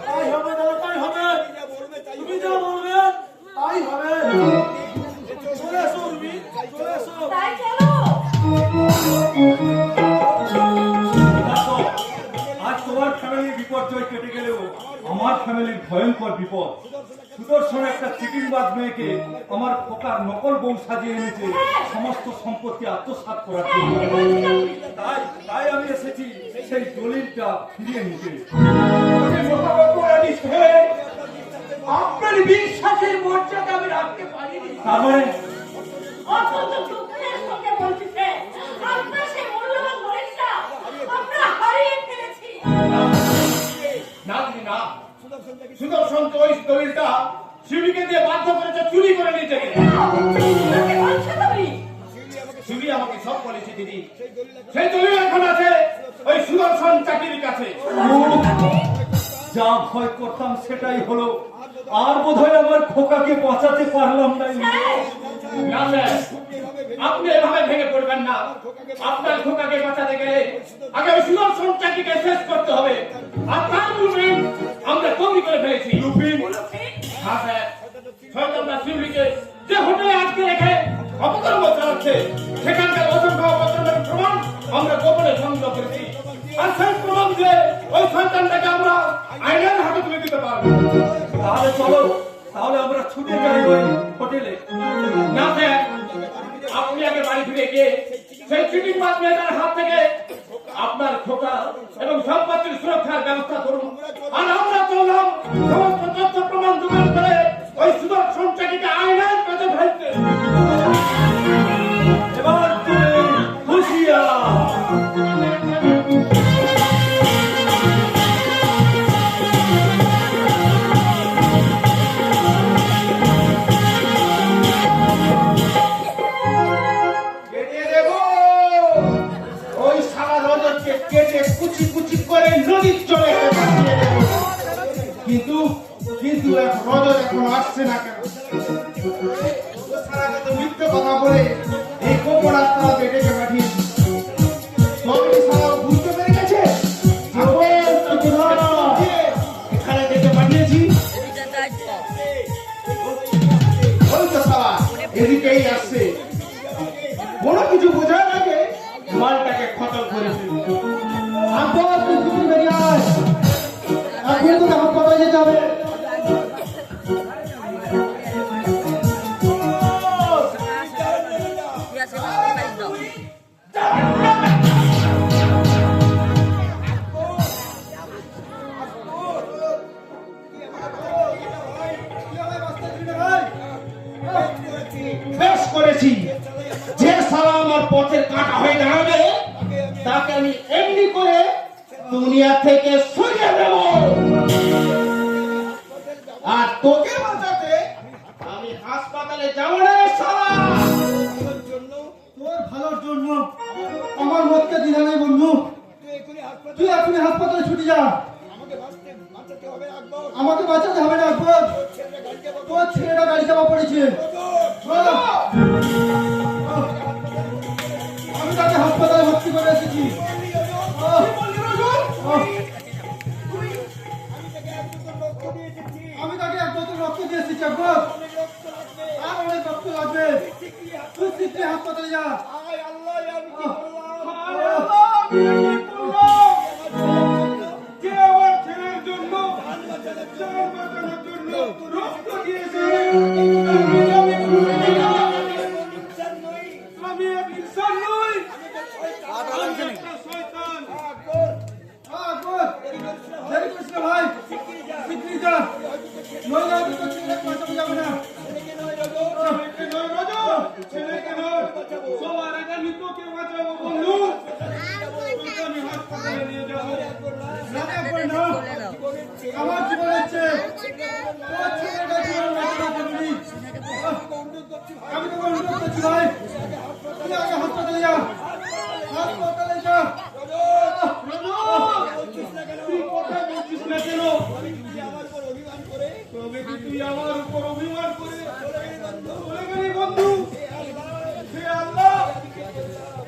তাই হবে দাদা, তাই হবে, তুমি যা বলবেন তাই হবে। চলে এসো তুমি, চলে এসো। তাই চলো। দেখো, আজ তোমার ফ্যামিলির বিপর্যয় কেটে গেলেও আমার ফ্যামিলির ভয়ঙ্কর বিপদ। সুদর্শন একটা চিটিংবাজ মেয়েকে আমার খোকার নকল বউ সাজিয়ে এনেছে সমস্ত সম্পত্তি আত্মসাৎ করার জন্য। তাই তাই আমি এসেছি সেই দলিলটা ফিরিয়ে নিতে। আপনার বিশ্বাসের মর্যাদা আমি রাখতে পারিনি। তার মানে অত্যন্ত দুঃখের সঙ্গে বলছি যে আমরা সেই মূল্যবান জিনিসটা আমরা হারিয়ে ফেলেছি। না দিদি না, সুদর্শন তো ওই দলিলটা শিবিকে দিয়ে বাধ্য করেছে চুরি করে নিয়ে যেতে। কাকে বলছো তুমি? শিবি আমাকে সব বলেছে দিদি, সেই দলিল এখন আছে ওই সুদর্শন চাকরির কাছে। যা ভয় করতাম সেটাই হলো। আর বোধহয় আমার খোকাকে বাঁচাতে পারলাম না। না স্যার, আপনি এভাবে ভেঙে পড়বেন না। আপনার খোকাকে বাঁচাতে গেলে আগে ওই সুদর্শন চাকরিকে শেষ করতে হবে। আর তার ব্লুপ্রিন্ট আমরা তৈরি করে ফেলেছি। হ্যাঁ স্যার, শয়তানরা শিবলিকে যে হোটেলে আটকে রেখে অপকর্ম চালাচ্ছে সেখানকার অসংখ্য অপকর্মের প্রমাণ আমরা গোপনে সংগ্রহ করেছি। আর সেই প্রমাণ দিয়ে ওই শয়তানটাকে আমরা আইনের হাতে তুলে দিতে পারবো। তাহলে চলো, তাহলে আমরা ছুটে যাই ওই হোটেলে। না স্যার, আপনি আগে বাড়ি ফিরে গিয়ে সেই চিটিং বাজ মেয়েটার হাত থেকে আপনার খোকা এবং সম্পত্তির সুরক্ষার ব্যবস্থা করুন। আর আমরা চললাম সমস্ত তথ্য প্রমাণ জোগাড় করে ওই সুদর্শন চাকরিকে আইনের কাছে ফেলতে। এবার তুমি হুঁশিয়ার। কেটে দেবো ওই সারা রজতকে। কেটে কুচি কুচি করে নদীর চলে পাঠিয়ে দেব। কিন্তু কিন্তু রজত এখন আসছে না কেন? সারাকে তো মিথ্যে কথা বলে এই গোপন আত্মা ডেকে পাঠিয়েছি। তবে সারা বুঝতে পেরে গেছে এখানে ডেকে পাঠিয়েছি। ওই তো সারা এদিকেই আসছে। কোনো কিছু বোঝার আগে মালটাকে খতম করে ফেলবে। আব্বা তুই কিছু বেরিয়ে আয়, এখন তোকে হাসপাতালে যেতে হবে। বেশ করেছি। যে সারা আমার পথের কাঁটা হয়ে দাঁড়াবে তাকে আমি এমনি করে দুনিয়া থেকে সরিয়ে দেব। আর তোকে বাঁচাতে আমি হাসপাতালে যাব না সারা। তোর ভালোর জন্য আমার মতকে দিলা নেই বন্ধু। তুই এখনই হাসপাতালে ছুটি যা। আমাকে বাঁচাতে হবে না আকবর। তোর ছেলেটা গাড়ি চাপা পড়েছে। আমি তাকে হাসপাতালে ভর্তি করে এসেছি। আমি তাকে এক বোতল রক্ত দিয়ে এসেছি আকবর। আর অনেক রক্ত লাগবে। তুই শীঘ্রই হাসপাতালে যা। যে আমার ছেলের জন্য জান বাঁচানোর জন্য রক্ত দিয়েছে আমি এক ইনসান নই, আমি একটা শয়তান। আকবর দেরি করিস না ভাই, শীঘ্রই যা। নইলে আমি তোর ছেলেকে বাঁচাতে যাবো না। ছেলেকে নয় রজত, ছেলেকে নয়, সবার আগে আমি তোকে বাঁচাবো বন্ধু। তোকে আমি হাসপাতালে নিয়ে যাবো। আমার জীবন হচ্ছে তোর ছেলেটা জীবন বাঁচানো জরুরি। আমি তোকে অনুরোধ করছি ভাই, তুই আগে হাসপাতালে যা। হাসপাতালে যা। তুই কথা বলছিস না কেন? তবে কি তুই আমার উপর অভিমান করে চলে গেলি বন্ধু? হে আল্লাহ,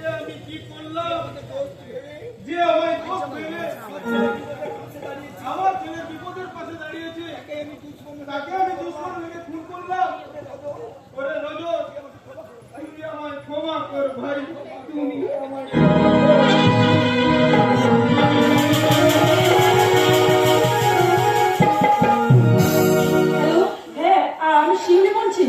এ আমি কি করলাম? যে আমায় দোষ দেবে, আমার ছেলে বিপদের পাশে দাঁড়িয়েছে, তাকে আমি দুশ্মন ভেবে খুন করলাম। ওরে রজত, তুই আমায় ক্ষমা কর ভাই, তুমি আমায় হ্যালো, হ্যাঁ আমি শিউলি বলছি।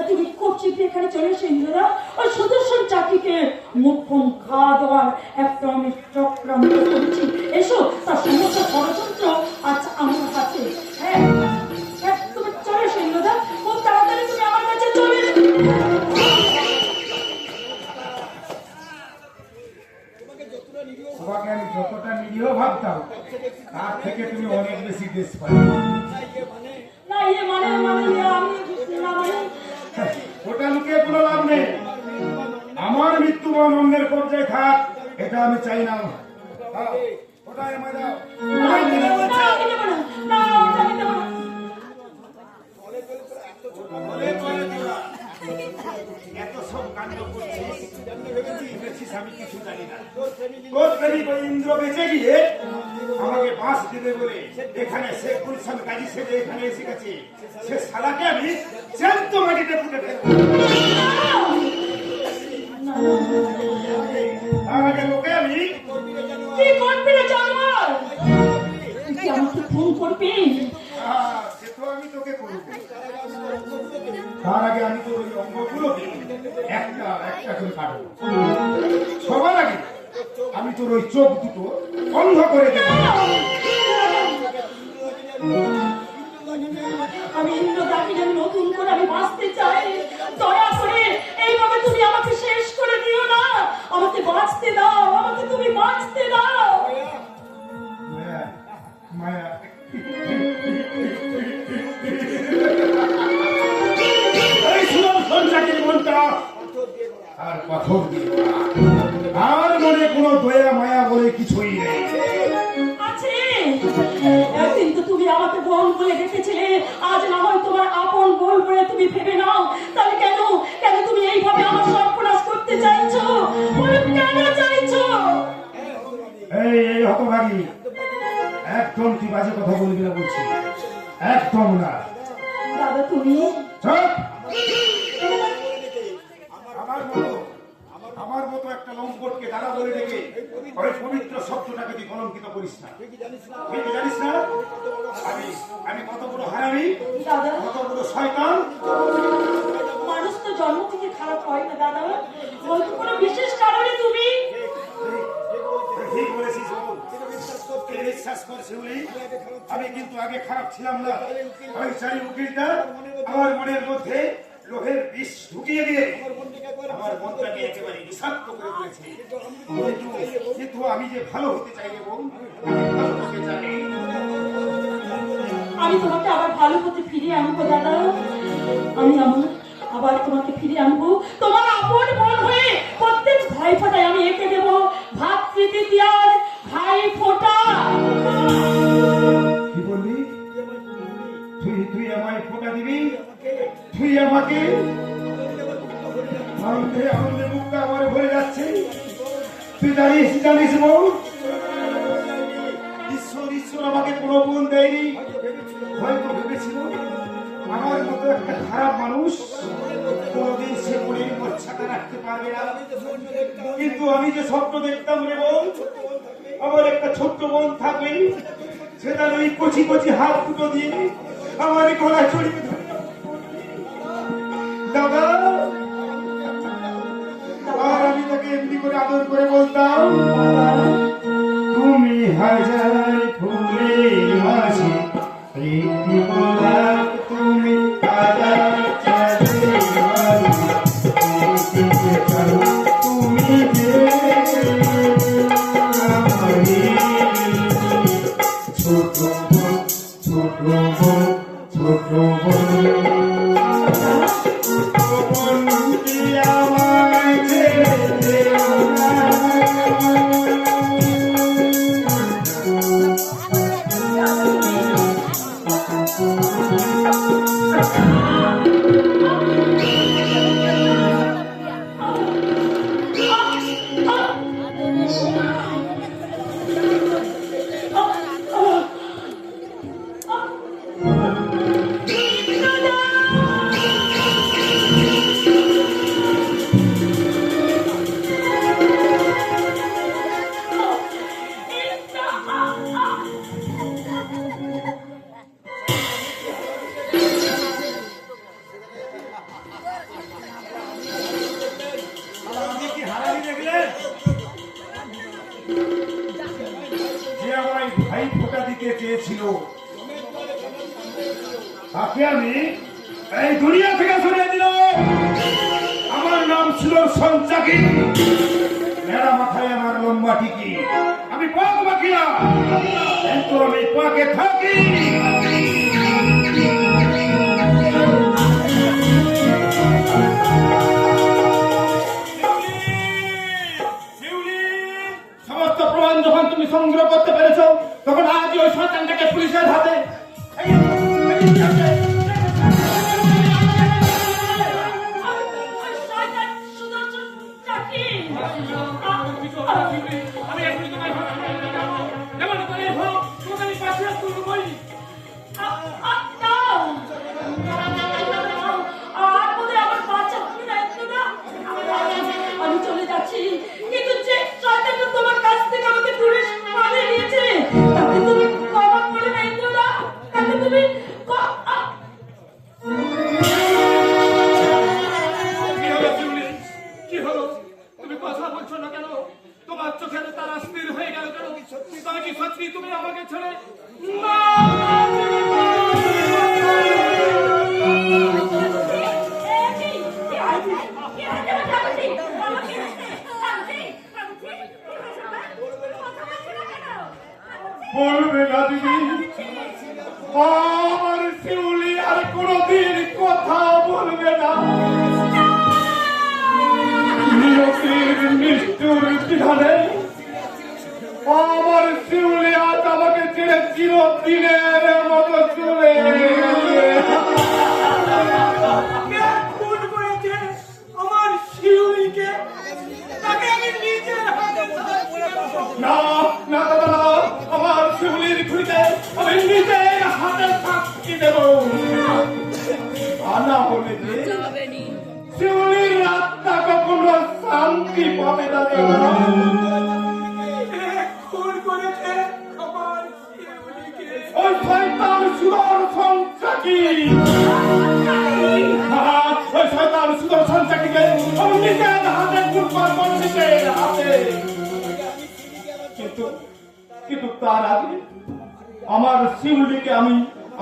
তুমি খুব শীঘ্রই এখানে চলে এসে ইন্দ্রদা ওই সুদর্শন চাকরিকে মুখম খাওয়া দেওয়ার একটা আমি চক্রান্ত করেছি। এসো, তার সমস্ত ষড়যন্ত্র আচ্ছা আমার কাছে। হ্যাঁ হ্যাঁ, তুমি চলে এসো ইন্দ্রদা, খুব তাড়াতাড়ি তুমি আমার কাছে চলে এসো। তোমাকে আমি যতটা নিরীহ ভাবতাম তার থেকে তুমি অনেক বেশি দেশ পাই। না ইয়ে মানে আমি না মানে ওটা লুকিয়ে কোনো লাভ নেই। আমার মৃত্যুবরণ অন্যের কবজায় থাক, এটা আমি চাই না। ওটা আমায় দাও। আমায় দিলে বলছে। এত সব কাণ্ড করছিস, ভেবেছিস আমি কিছু জানি না। তোর প্রেমিক ওই ইন্দ্র বেঁচে গিয়ে আমাকে বাঁশ দেবে বলে এখানে শেখ গুলশান কাজী সেজে এখানে এসে গেছে। সে শালাকে আমি জ্যান্ত মাটিতে পুঁতে ফেলবো। তার আগে লোকে আমি কি করবি রে জানোয়ার? তুই কি আমাকে ফোন করবি? সে তো আমি তোকে করবো। তার আগে আমি তোর ওই অঙ্গগুলোকে একটা একটা করে কাটবো। সবার আগে আমি তোর ওই চোখ দুটো বন্ধ করে দেবো। আমি ইন্দ্রদাকে আমি নতুন করে আমি বাঁচতে চাই। দয়া করে এইভাবে তুমি আমাকে শেষ করে দিও না। আমাকে বাঁচতে দাও, আমাকে তুমি বাঁচতে দাও। মায়া মায়া এই সুদর্শন চাকরির মনটা আর পাথর দিয়ে আর মনে কোনো দয়া মায়া বলে কিছুই নেই। একদিন তো তুমি আমাকে বোন বলে ডেকেছিলে, আজ না হয় তোমার আপন বোন বলে তুমি ভেবে নাও। তাহলে কেন কেন তুমি এইভাবে আমার সর্বনাশ করতে চাইছো? বলো, কেন চাইছো? এই হতভাগী, একদম তুই বাজে কথা বলবি না বলছি, একদম না। দাদা তুমি চুপ! আমার মতো একটা লম্পটকে দাদা বলে ডেকে ওই পবিত্র শব্দটাকে তুই কলঙ্কিত করিস না। তুই কি জানিস না আমি কত বড় হারামি, দাদা, কত বড় শয়তান? মানুষ তো জন্ম থেকে খারাপ হয় না দাদা, হয়তো কোনো বিশেষ কারণে তুমি। ঠিক বলেছিস বল। তুই বিশ্বাস কর শিউলি, আমি কিন্তু আগে খারাপ ছিলাম না। ওই চারি উকিলটা আমার মনের মধ্যে লোহের বিষ ঢুকিয়ে দিয়ে আমার মনটাকে একেবারে বিষাক্ত করে দিয়েছে। কিন্তু আমি যে ভালো হতে চাই এবং আমি ভালো হতে চাই। আমি তোমাকে আবার ভালো পথে ফিরিয়ে আনবো দাদা, আমি আবার তোমাকে ফিরিয়ে আনবো তোমার আপন বোন হয়ে। প্রত্যেক ভাই ফোঁটায় আমি এঁকে দেবো ভাতৃদ্বিতীয়ার ভাই ফোঁটা। কি বললি? তুই আমায় ফোঁটা দিবি? তুই আমাকে? আনন্দে মুখটা আমার ভরে যাচ্ছে। তুই জানিস বল, ঈশ্বর আমাকে কোনো গুণ দেয়নি। হয়তো ভেবেছিল আমার মতো একটা খারাপ মানুষ কোনোদিন সে মনের মর্যাদা রাখতে পারবে না। কিন্তু আমি যে স্বপ্ন দেখতাম রে বোন, আমার একটা ছোট্ট বোন থাকবে, সেটা ওই কচি কচি হাত দুটো দিয়ে আমার গলা চড়িয়ে ধরে দাদা, আর আমি তাকে এমনি করে আদর করে বলতাম, তুমি হাজার ফুলের মাঝে একটি গোলাপ, তুমি হাজার চাঁদের মাঝে একটি চাঁদ, তুমি যে আমারই ছোট বোন, ছোট বোন, ছোট বোন। ভাই ফোঁটা দিতে চেয়েছিল তাকে আমি এই দুনিয়া থেকে সরিয়ে দিলাম। আমার নাম ছিল সঞ্চাকি, মেরা মাথায় আমার লম্বা টিকি, আমি পাক বাকিলা, কিন্তু আমি পাকে থাকি। সমস্ত প্রমাণ যখন তুমি সংগ্রহ করতে পেরেছ, তখন আজ ওই শয়তানটাকে পুলিশের হাতে আমি এখনই তোমার যেমন করে হোক তোমাদের পাশে তুলব বলি। আমি চলে যাচ্ছি, কিন্তু যে শয়তানটা তোমার কাছ থেকে আমাকে দূরে পালিয়ে নিয়েছে, তাকে তুমি ক্ষমা করে না ইন্দ্রদা, তাকে তুমি কি হলো শিউলি, কি হলো? তুমি কথা বলছো না কেন? তোমার চোখে তারা স্থির হয়ে গেল কেন? তবে কি সত্যি তুমি আমাকে ছেড়ে না? বলবে না দিদি, আমার শিউলি আর কোনদিন কথা বলবে না। নিয়তির নিষ্ঠুর বিধানে আমার শিউলি আজ আমাকে ছেড়ে চিরদিনের মতো চলে কে খুন করেছে আমার শিউলিকে? তাকে আমি নিজের হাতে শাস্তি দেব। না না দাদা না, আমার শিউলির খুঁড়িতে আমি নিজের হাতে শাস্তি দেব। আর না হলে যে শিউলির রাতটা কখনো শান্তি পাবে না দাদা। কে খুন করেছে আমার শিউলিকে? ওই শয়তান সুদর্শন চাকি। ওই শয়তান সুদর্শন চাকিকে আমি নিজের হাতে কুরবান করে নিজের হাতে। কিন্তু কিন্তু তার আগে আমার শিউলিকে আমি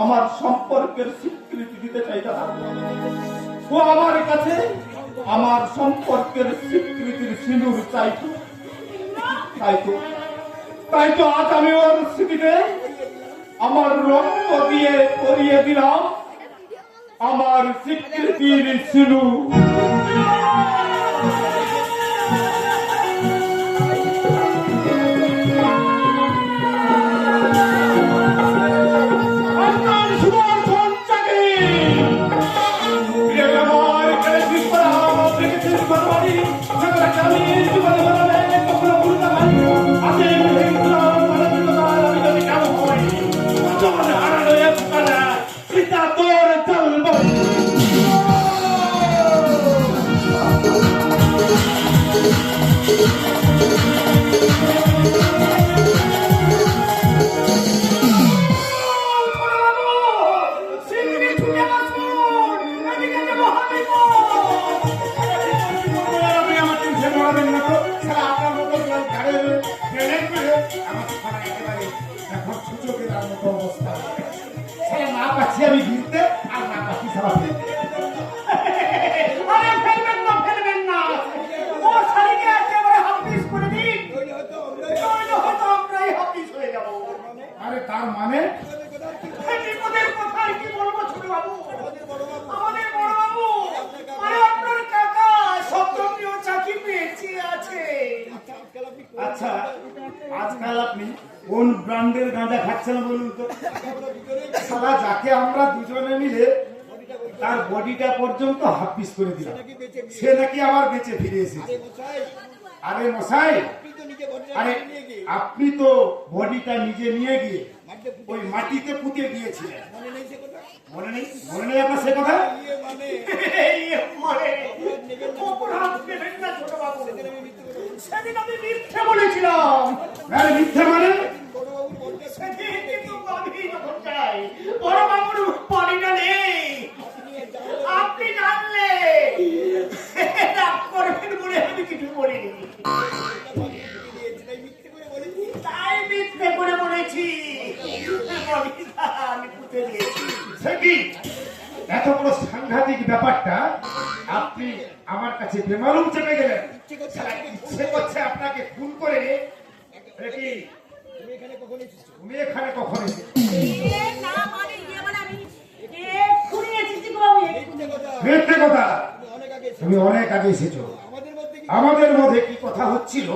আমার সম্পর্কের স্বীকৃতি দিতে চাই দাদা। ও আমার কাছে আমার সম্পর্কের স্বীকৃতির সিঁদুর চাইতো। তাই তো আজ আমি ওর স্মৃতিতে আমার রক্ত দিয়ে পরিয়ে দিলাম আমার স্বীকৃতির সিঁদুর। আমি ভিড়তে আর না পাচ্ছি সারা আরে ফেলবেন না, ও শাড়িকে একেবারে হাফিস করে দিন, নইলে হয়তো আমরাই হাফিস হয়ে যাবো। আরে তার মানে বিপদের কথায় কি বলবো ছোট বাবু? আমাদের বড় বাবু মানে আপনার কাকা সপ্তমীয় চাকরি বেঁচে আছে। আচ্ছা আজকাল আপনি কোন ব্র্যান্ডের গাঁজা খাচ্ছেন বলুন তো? সারা যাকে আমরা দুজনে মিলে তার বডিটা পর্যন্ত হাফ পিস করে দিলাম, সে নাকি আবার বেঁচে ফিরে এসেছে। আরে মশাই, আরে আপনি তো বডিটা নিজে নিয়ে গিয়ে ওই মাটিতে পুঁতে দিয়েছিলেন, মনে নেই? মনে নেই আপনার সে কথা? মানে অপরাধ নেবেন না ছোট বাবু, সেদিন আমি মিথ্যে বলেছিলাম। আরে মিথ্যা মানে? সেদিন কিন্তু আমি যখন চাই বড় বাবুর বডিটা নেই, আপনি জানলে রাগ করবেন বলে আমি কিছু বলিনি, তাই মিথ্যে করে বলেছি। আমি পুঁতে দিয়েছি। সে কি এত বড় সাংঘাতিক ব্যাপারটা আপনি আমার কাছে বেমালুম চেপে গেলেন? সারা ইচ্ছে করছে আপনাকে খুন করে কি তুমি এখানে কখন এসেছো? না মানে ইয়ে মানে আমি এক্ষুনি এসেছি গো, আমি এক্ষুনি। মিথ্যে কথা, তুমি অনেক আগে এসেছো। আমাদের মধ্যে কি কথা হচ্ছিল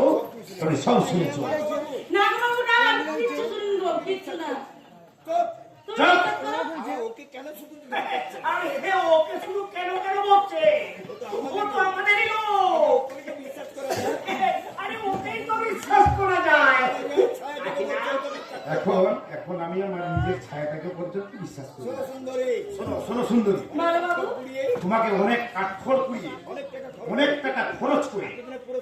তুমি সব শুনেছো। না গো বাবু, না কিচ্ছু শুনবো, কিচ্ছু না। চুপ! আরে হে, ওকে শুধু কেন কেন বলছে? ও তো আমাদেরই লোক। আরে ওকেই তো বিশ্বাস করা যায়। এখন আমি আমার নিজের ছায়াটাকে পর্যন্ত বিশ্বাস করি। শোনো শোনো সুন্দরী, বলো বাবু। তোমাকে অনেক কাঠখড় পুড়িয়ে অনেক টাকা খরচ করে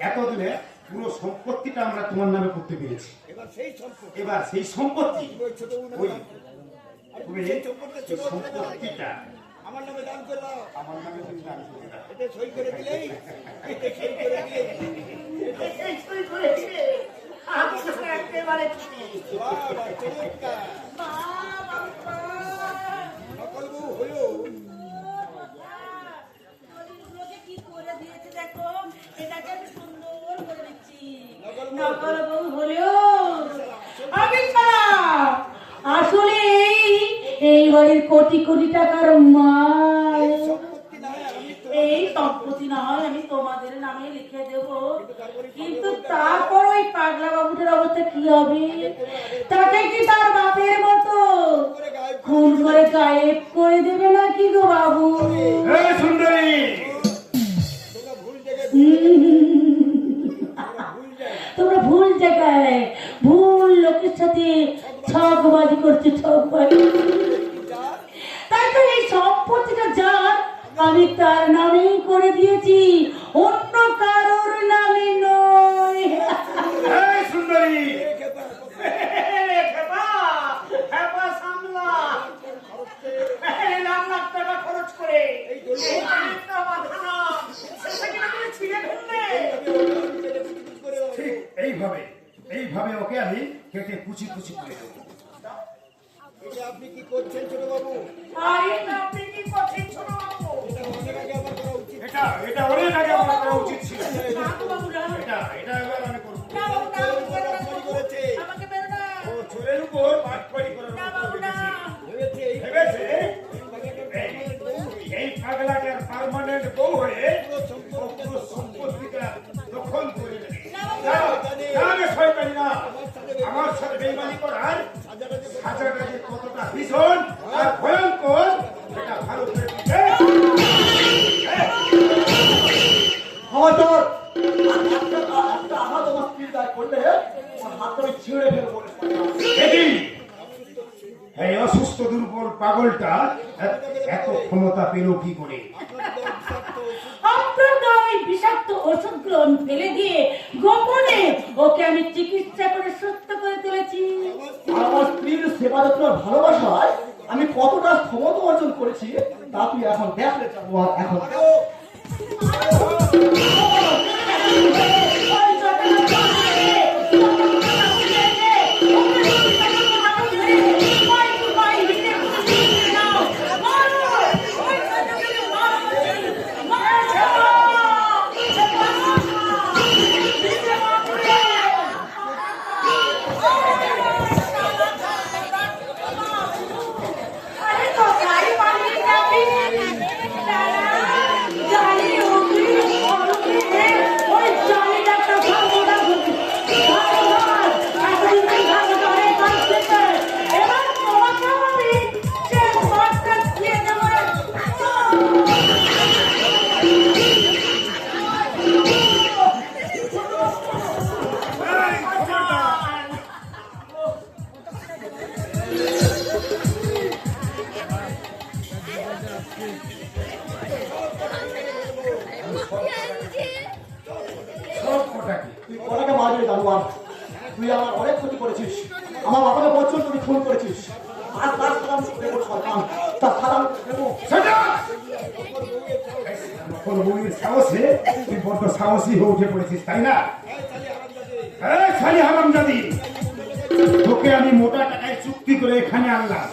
এতদিনে পুরো সম্পত্তিটা আমরা তোমার নামে করতে পেরেছি। এবার সেই সম্পত্তি ওই তুমি এই সম্পত্তিটা আমার নামে দান করে দাও, আমার নামে তুমি দান করে দাও। এতে সই করে দিলেই এই সই করে দিলে আমি তো একেবারে ছুটি। বাবা চমৎকার সকল বউ হলো। গরিবগুলোকে কি করে দিয়েছে দেখো, এটাকে আমি সুন্দর করে দিচ্ছি। নকল বউ হলেও আমি ছাড়া আসলে এই বাড়ির কোটি কোটি টাকার মাল। এই সম্পত্তি না হয় আমি তোমাদের নামে লিখে দেব, কিন্তু তারপর ওই পাগলা বাবুটার অবস্থা কি হবে? তাকে কি তার বাপের ঠকবাজি করছে, ঠকবাজি। তাই তো এই সম্পত্তিটা যার, আমি তার নামেই করে দিয়েছি, অন্য কারোর নামে নয়। এই সুন্দরী, খেপা, খেপা সামলা। লাখ লাখ টাকা খরচ করে এই একটা বাঁধানো, শেষে কিনা তুমি ছিঁড়ে ফেললে। ঠিক এইভাবে এইভাবে ওকে আমি কেটে কুচি কুচি করে দেবো। আরে আপনি কি করছেন ছোট বাবু? এটা এটা অনেক আগে আমার করা উচিত ছিল। না গো বাবু, না। এটা এবার আমি করবো। না বাবু, না, আমাকে বেরো না। ও চোরের উপর বাটপাড়ি করার না মতো বাবু, না। ভেবেছে। এই পাগলাটার পার্মানেন্ট বউ হয়ে ও পুরো সম্পত্তিটা দখল করে নেবে। না, না, শয়তানি না। আমার সাথে বেইমানি করার সাজাটা যে কতটা ভীষণ আর ভয়ঙ্কর সেটা ভালো করে বুঝে। খবরদার, একটা আঘাত আমার স্ত্রীর গায়ে করলে আমার হাতটা আমি ছিঁড়ে ফেলবো। দেখি এই অসুস্থ দুর্বল পাগলটা এত ক্ষমতা পেল কি করে? আপনার গায়ে বিষাক্ত ওষুধগুলো ফেলে দিয়ে গোপনে ওকে আমি চিকিৎসা করে সুস্থ করে তুলেছি। আর আমার স্ত্রীর সেবা যত্ন আর ভালোবাসায় আমি কতটা ক্ষমতা অর্জন করেছি তা তুই এখন দেখলে যাবো। আর এখন সব কটা কি? তুই কটাকে মারবি জানোয়ার? তুই আমার অনেক ক্ষতি করেছিস, আমার বাবাকে পর্যন্ত তুই খুন করেছিস। আর তার সালাম দেবো সরকার, তার সালাম দেবো। তোর বউয়ের সাহসে তুই বড্ড সাহসী হয়ে উঠে পড়েছিস, তাই না? এই শালি হারামজাদি, তোকে আমি মোটা টাকায় চুক্তি করে এখানে আনলাম,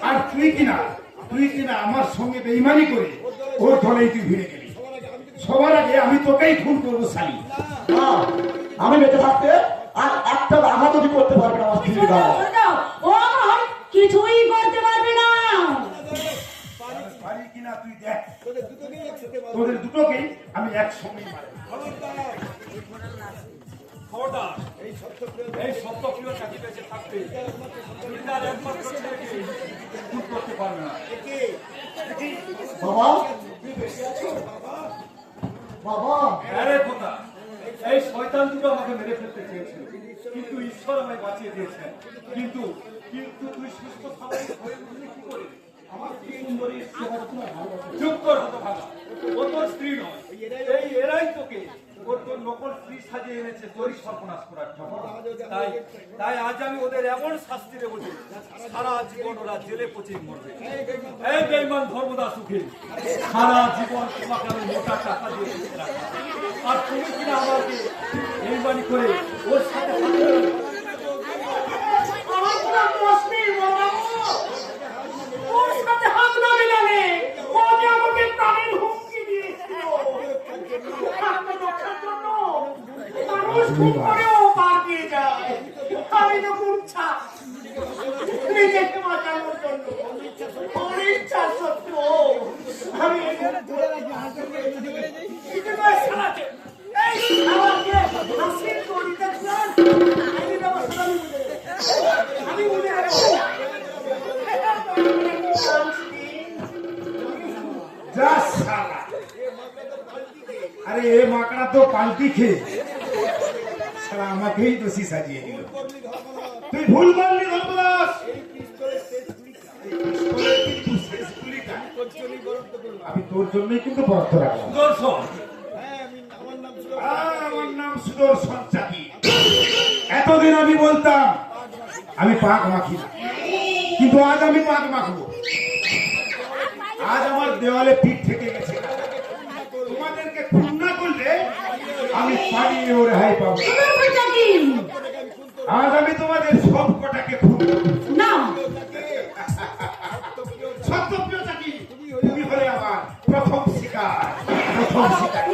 আর তুই কিনা আমার সঙ্গে বেইমানি করে ওর দলেই তুই ভিড়ে গেলি। সবার আগে আমি তোকেই খুন করবো শালি। না, আমি বেঁচে থাকতে আর একটা আঘাত যদি করতে পারবে না আমার স্ত্রীর গায়ে। ও আমার কিছুই করতে পারবে না। পারি কিনা তুই দেখ, তোদের দুটোকেই আমি একসঙ্গেই মারবো। খবরদার, এই সপ্তপ্রিয় চাকরি বেঁচে থাকতে দুনিয়ার একমাত্র ছেলেকে খুন করতে পারবে না। বাবা, তুই বেঁচে আছো? বাবা, আরে খোদা, এই শয়তান দুটো আমাকে মেরে ফেলতে চেয়েছিল, কিন্তু ঈশ্বর আমায় বাঁচিয়ে দিয়েছেন। কিন্তু কিন্তু তুই সুস্থ স্বাভাবিক হয়ে উঠলি কি করে? আমার স্ত্রী সুন্দরীর সেবা যত্ন আর ভালোবাসা। চুপ কর হতভাগা, ও তোর স্ত্রী নয়। এরাই তোকে তোর নকল স্ত্রী সাজিয়ে এনেছে তোরই সর্বনাশ করার জন্য। তাই তাই আজ আমি ওদের এমন শাস্তি দেবো যে সারা জীবন ওরা জেলে পচে মরবে। এই বেঈমান ধর্মদাস উকিল, সারা জীবন তোমাকে আমি মোটা টাকা দিয়ে পুষে রাখলাম, আর তুমি কিনা আমাকে বেঈমানি করে ওর সাথে হাত মেলালে। আমার পুরো মুশকিল বাবা, ওর সাথে হাত না মেলালে ও যে আমাকে প্রাণের হুমকি দিয়েছিল। আত্মরক্ষার জন্য মানুষ খুন করেও পার পেয়ে যায়। আমি তো মূর্ছা, নিজেকে বাঁচানোর জন্য অনিচ্ছা সত্ত্বেও আমি হাসির করিতে আমি বুঝে যা শালা, আরে এ মাকড়া তো পাল্টি খেয়ে শালা আমাকেই দোষী সাজিয়ে দিল। তুই ভুল করলি ধর্মদা। আমি তোর জন্যই কিন্তু বরাদ্দ রাখলাম। দর্শন আমার নাম সুদর্শন চাকি। এতদিন আমি বলতাম আমি পাক মাখি না, কিন্তু আজ আমি পাক মাখবো। আজ আমার দেওয়ালে পিঠ থেকে গেছে। তোমাদেরকে খুন না করলে আমি পালিয়ে ও রেহাই পাবো। সুদর্শন চাকি আজ আমি তোমাদের সব কটাকে খুন করবো। না, সত্যপ্রিয় চাকি, তুমি হলে আমার প্রথম শিকার। প্রথম শিকার।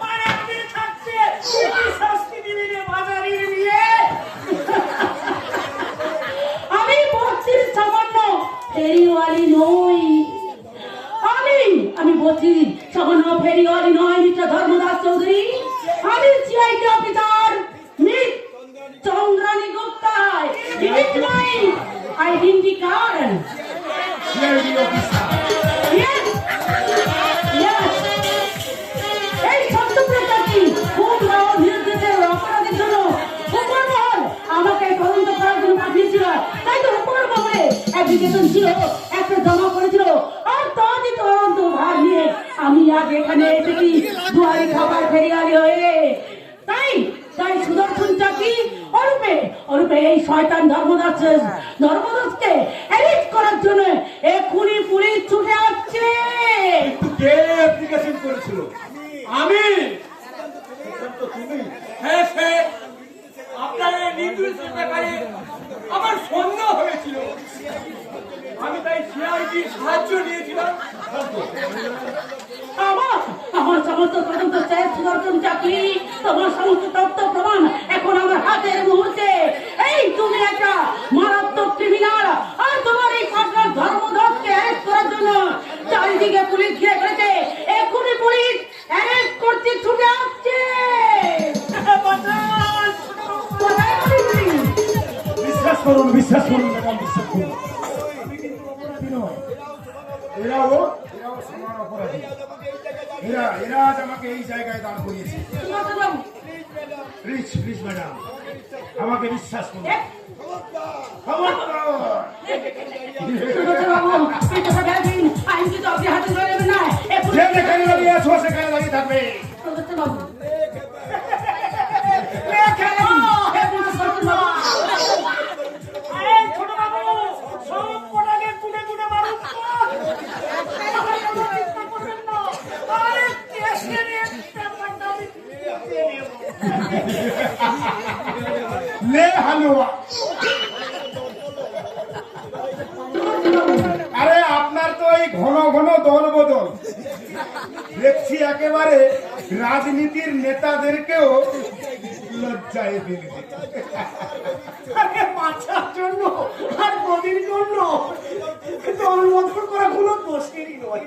আরে আপনি থাকতে কি শাস্তি দিবি রে বাজারের বিয়ে? আমি বত্রিশ সামান্য ফেরিওয়ালি নই। আমি বত্রিশ সামান্য ফেরিওয়ালি নই, মিস্টার ধর্মদাস চৌধুরী। আমি সিআইডি অফিসার মিস চন্দ্রানী গুপ্তায়। It is my identity card. CID officer. Yes! Yes! এই সত্যপ্রিয় চাকরি খুব রাও নির্দেশের অপরাধের জন্য উপরমহল আমাকে তদন্ত করার জন্য পাঠিয়েছিল। তাই তো উপরমহলে অ্যাপ্লিকেশন ছিল, একটা জমা করেছিল, আর তারই তদন্ত ভার নিয়ে আমি আজ এখানে এসেছি দুয়ারি খাবার ফেরিয়ালি হয়ে। তাই সুদর্শন চাকরি অরূপে এই শয়তান ধর্মদাসকে অ্যারেস্ট করার জন্য এক্ষুনি পুলিশ ছুটে আসছে। কে অ্যাপ্লিকেশন করেছিল? আমি তুমি? হ্যাঁ সে আপনার এই নির্দোষের ব্যাপারে আমার সন্দেহ হয়েছিল, আমি তাই সিআইডির সাহায্য নিয়েছিলাম। আমার সমস্ত তদন্ত শেষ সুদর্শন চাকরি, তোমার সমস্ত তথ্য প্রমাণ এখন আমার হাতের মুহূর্তে। এই তুমি একটা মারাত্মক ক্রিমিনাল, আর তোমার এই পার্টনার ধর্মদাসকে অ্যারেস্ট করার জন্য চারিদিকে পুলিশ ঘিরে ফেলেছে। এক্ষুনি পুলিশ অ্যারেস্ট করতে ছুটে আসছে। কোথায় পুলিশ? বিশ্বাস করুন ম্যাডাম, বিশ্বাস করুন। আমি কিন্তু অপরাধী নয়। এরাও সমান অপরাধী। এরা আজ আমাকে এই জায়গায় দাঁড় করিয়েছে। প্লিজ ম্যাডাম, আমাকে বিশ্বাস করুন। খবরদার। আইন কিন্তু আপনি হাতে ধরে নেবেন না। যে যেখানে দাঁড়িয়ে আছো সেখানে দাঁড়িয়ে থাকবে। বাবু আরে ছোট বাবু, সব কটাকে তুলে তুলে মারুন তো। চিন্তা করবেন না। আরে কেসে নিয়ে ব্যাপারটা আমি নিয়ে নেব। লে হালুয়া। আরে আপনার তো এই ঘন ঘন দল বদল দেখছি, একেবারে রাজনীতির নেতাদেরকেও লজ্জায় ফেলে দিচ্ছে। আরে বাঁচার জন্য আর গদির জন্য দলবদল করা কোনো দোষেরই নয়।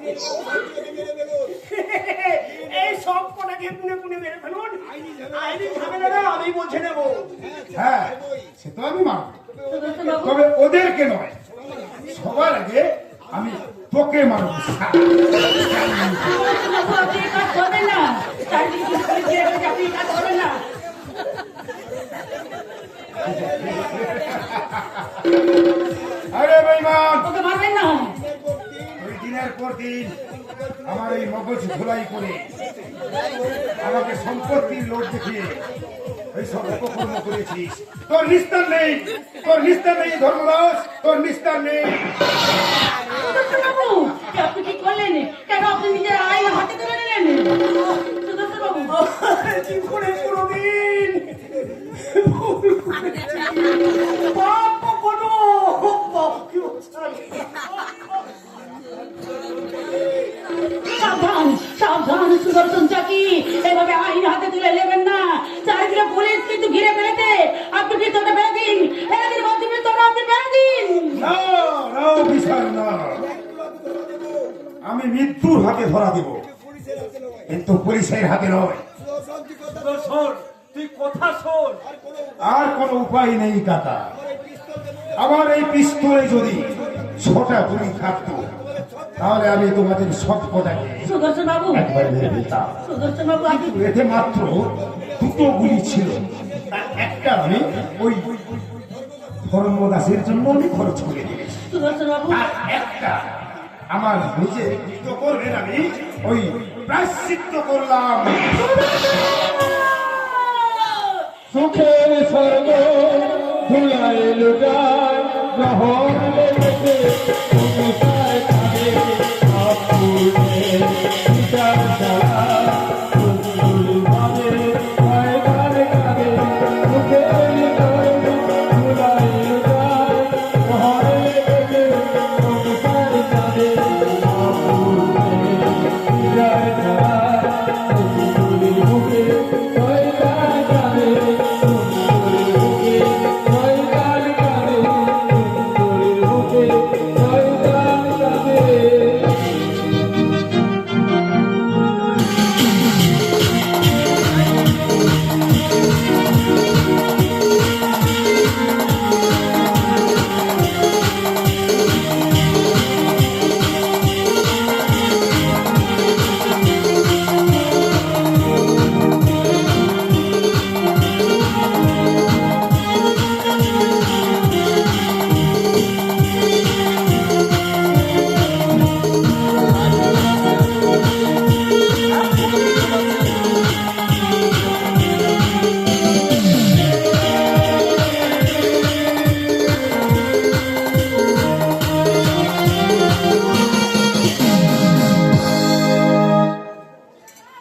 এই সব কটাকে পুনে পুনে মেরে ফেলুন, আইনি ঝামেলাটা আমি বুঝে নেব। হ্যাঁ, সে তো আমি মানব, তবে ওদেরকে নয়। সবার আগে আমি তোকে মানব। আপনি কাজ করবেন না, চারিদিকে পুলিশ ঘিরে ফেলেছে, আপনি কাজ করবেন না। আরে বেঈমান, ওকে মারবেন না। ওই দিনের পর দিন আমার এই মগজ ধোলাই করে আমাকে সম্পত্তির লোভ দেখিয়ে এই সব অপকর্ম করেছিস। তোর নিস্তার নেই ধর্মদাস, তোর নিস্তার নেই। বাবু আপনি কি করলেন? কেন আপনি নিজের আইন হাতে তুলে নিলেন? সুদর্শন বাবু জীবনে কোনোদিন পাপ কোনো পাপকেও ছাড়ে না। সাবধান সুদর্শন চাকি, এভাবে আইন হাতে তুলে নেবেন না। চারিদিকে পুলিশ কিন্তু ঘিরে ফেলেছে, আপনি ভিতরে ফেলে দিন। আপনি ফেলে দিন। না, বিচার না। আমি মৃত্যুর হাতে ধরা দেব, কিন্তু পুলিশের হাতে নয়। শোন, তুই কথা শোন। আর কোন উপায় নেই কাকা। আমার এই পিস্তলে যদি ছটা গুলি থাকতো, তাহলে আমি তোমাদের সব কটাকে সুদর্শন বাবু, একবার মেরে দিতাম। সুদর্শন বাবু, আপনি কিন্তু এতে মাত্র দুটো গুলি ছিল, তার একটা আমি ওই ধর্মদাসের জন্য আমি খরচ করে দিয়েছি, সুদর্শন বাবু, আর একটা আমার নিজের কৃতকর্মের আমি ওই প্রায়শ্চিত্ত করলাম। সুখের স্বর্গ ধুলায় লুটায় গ্রহণ লেগেছে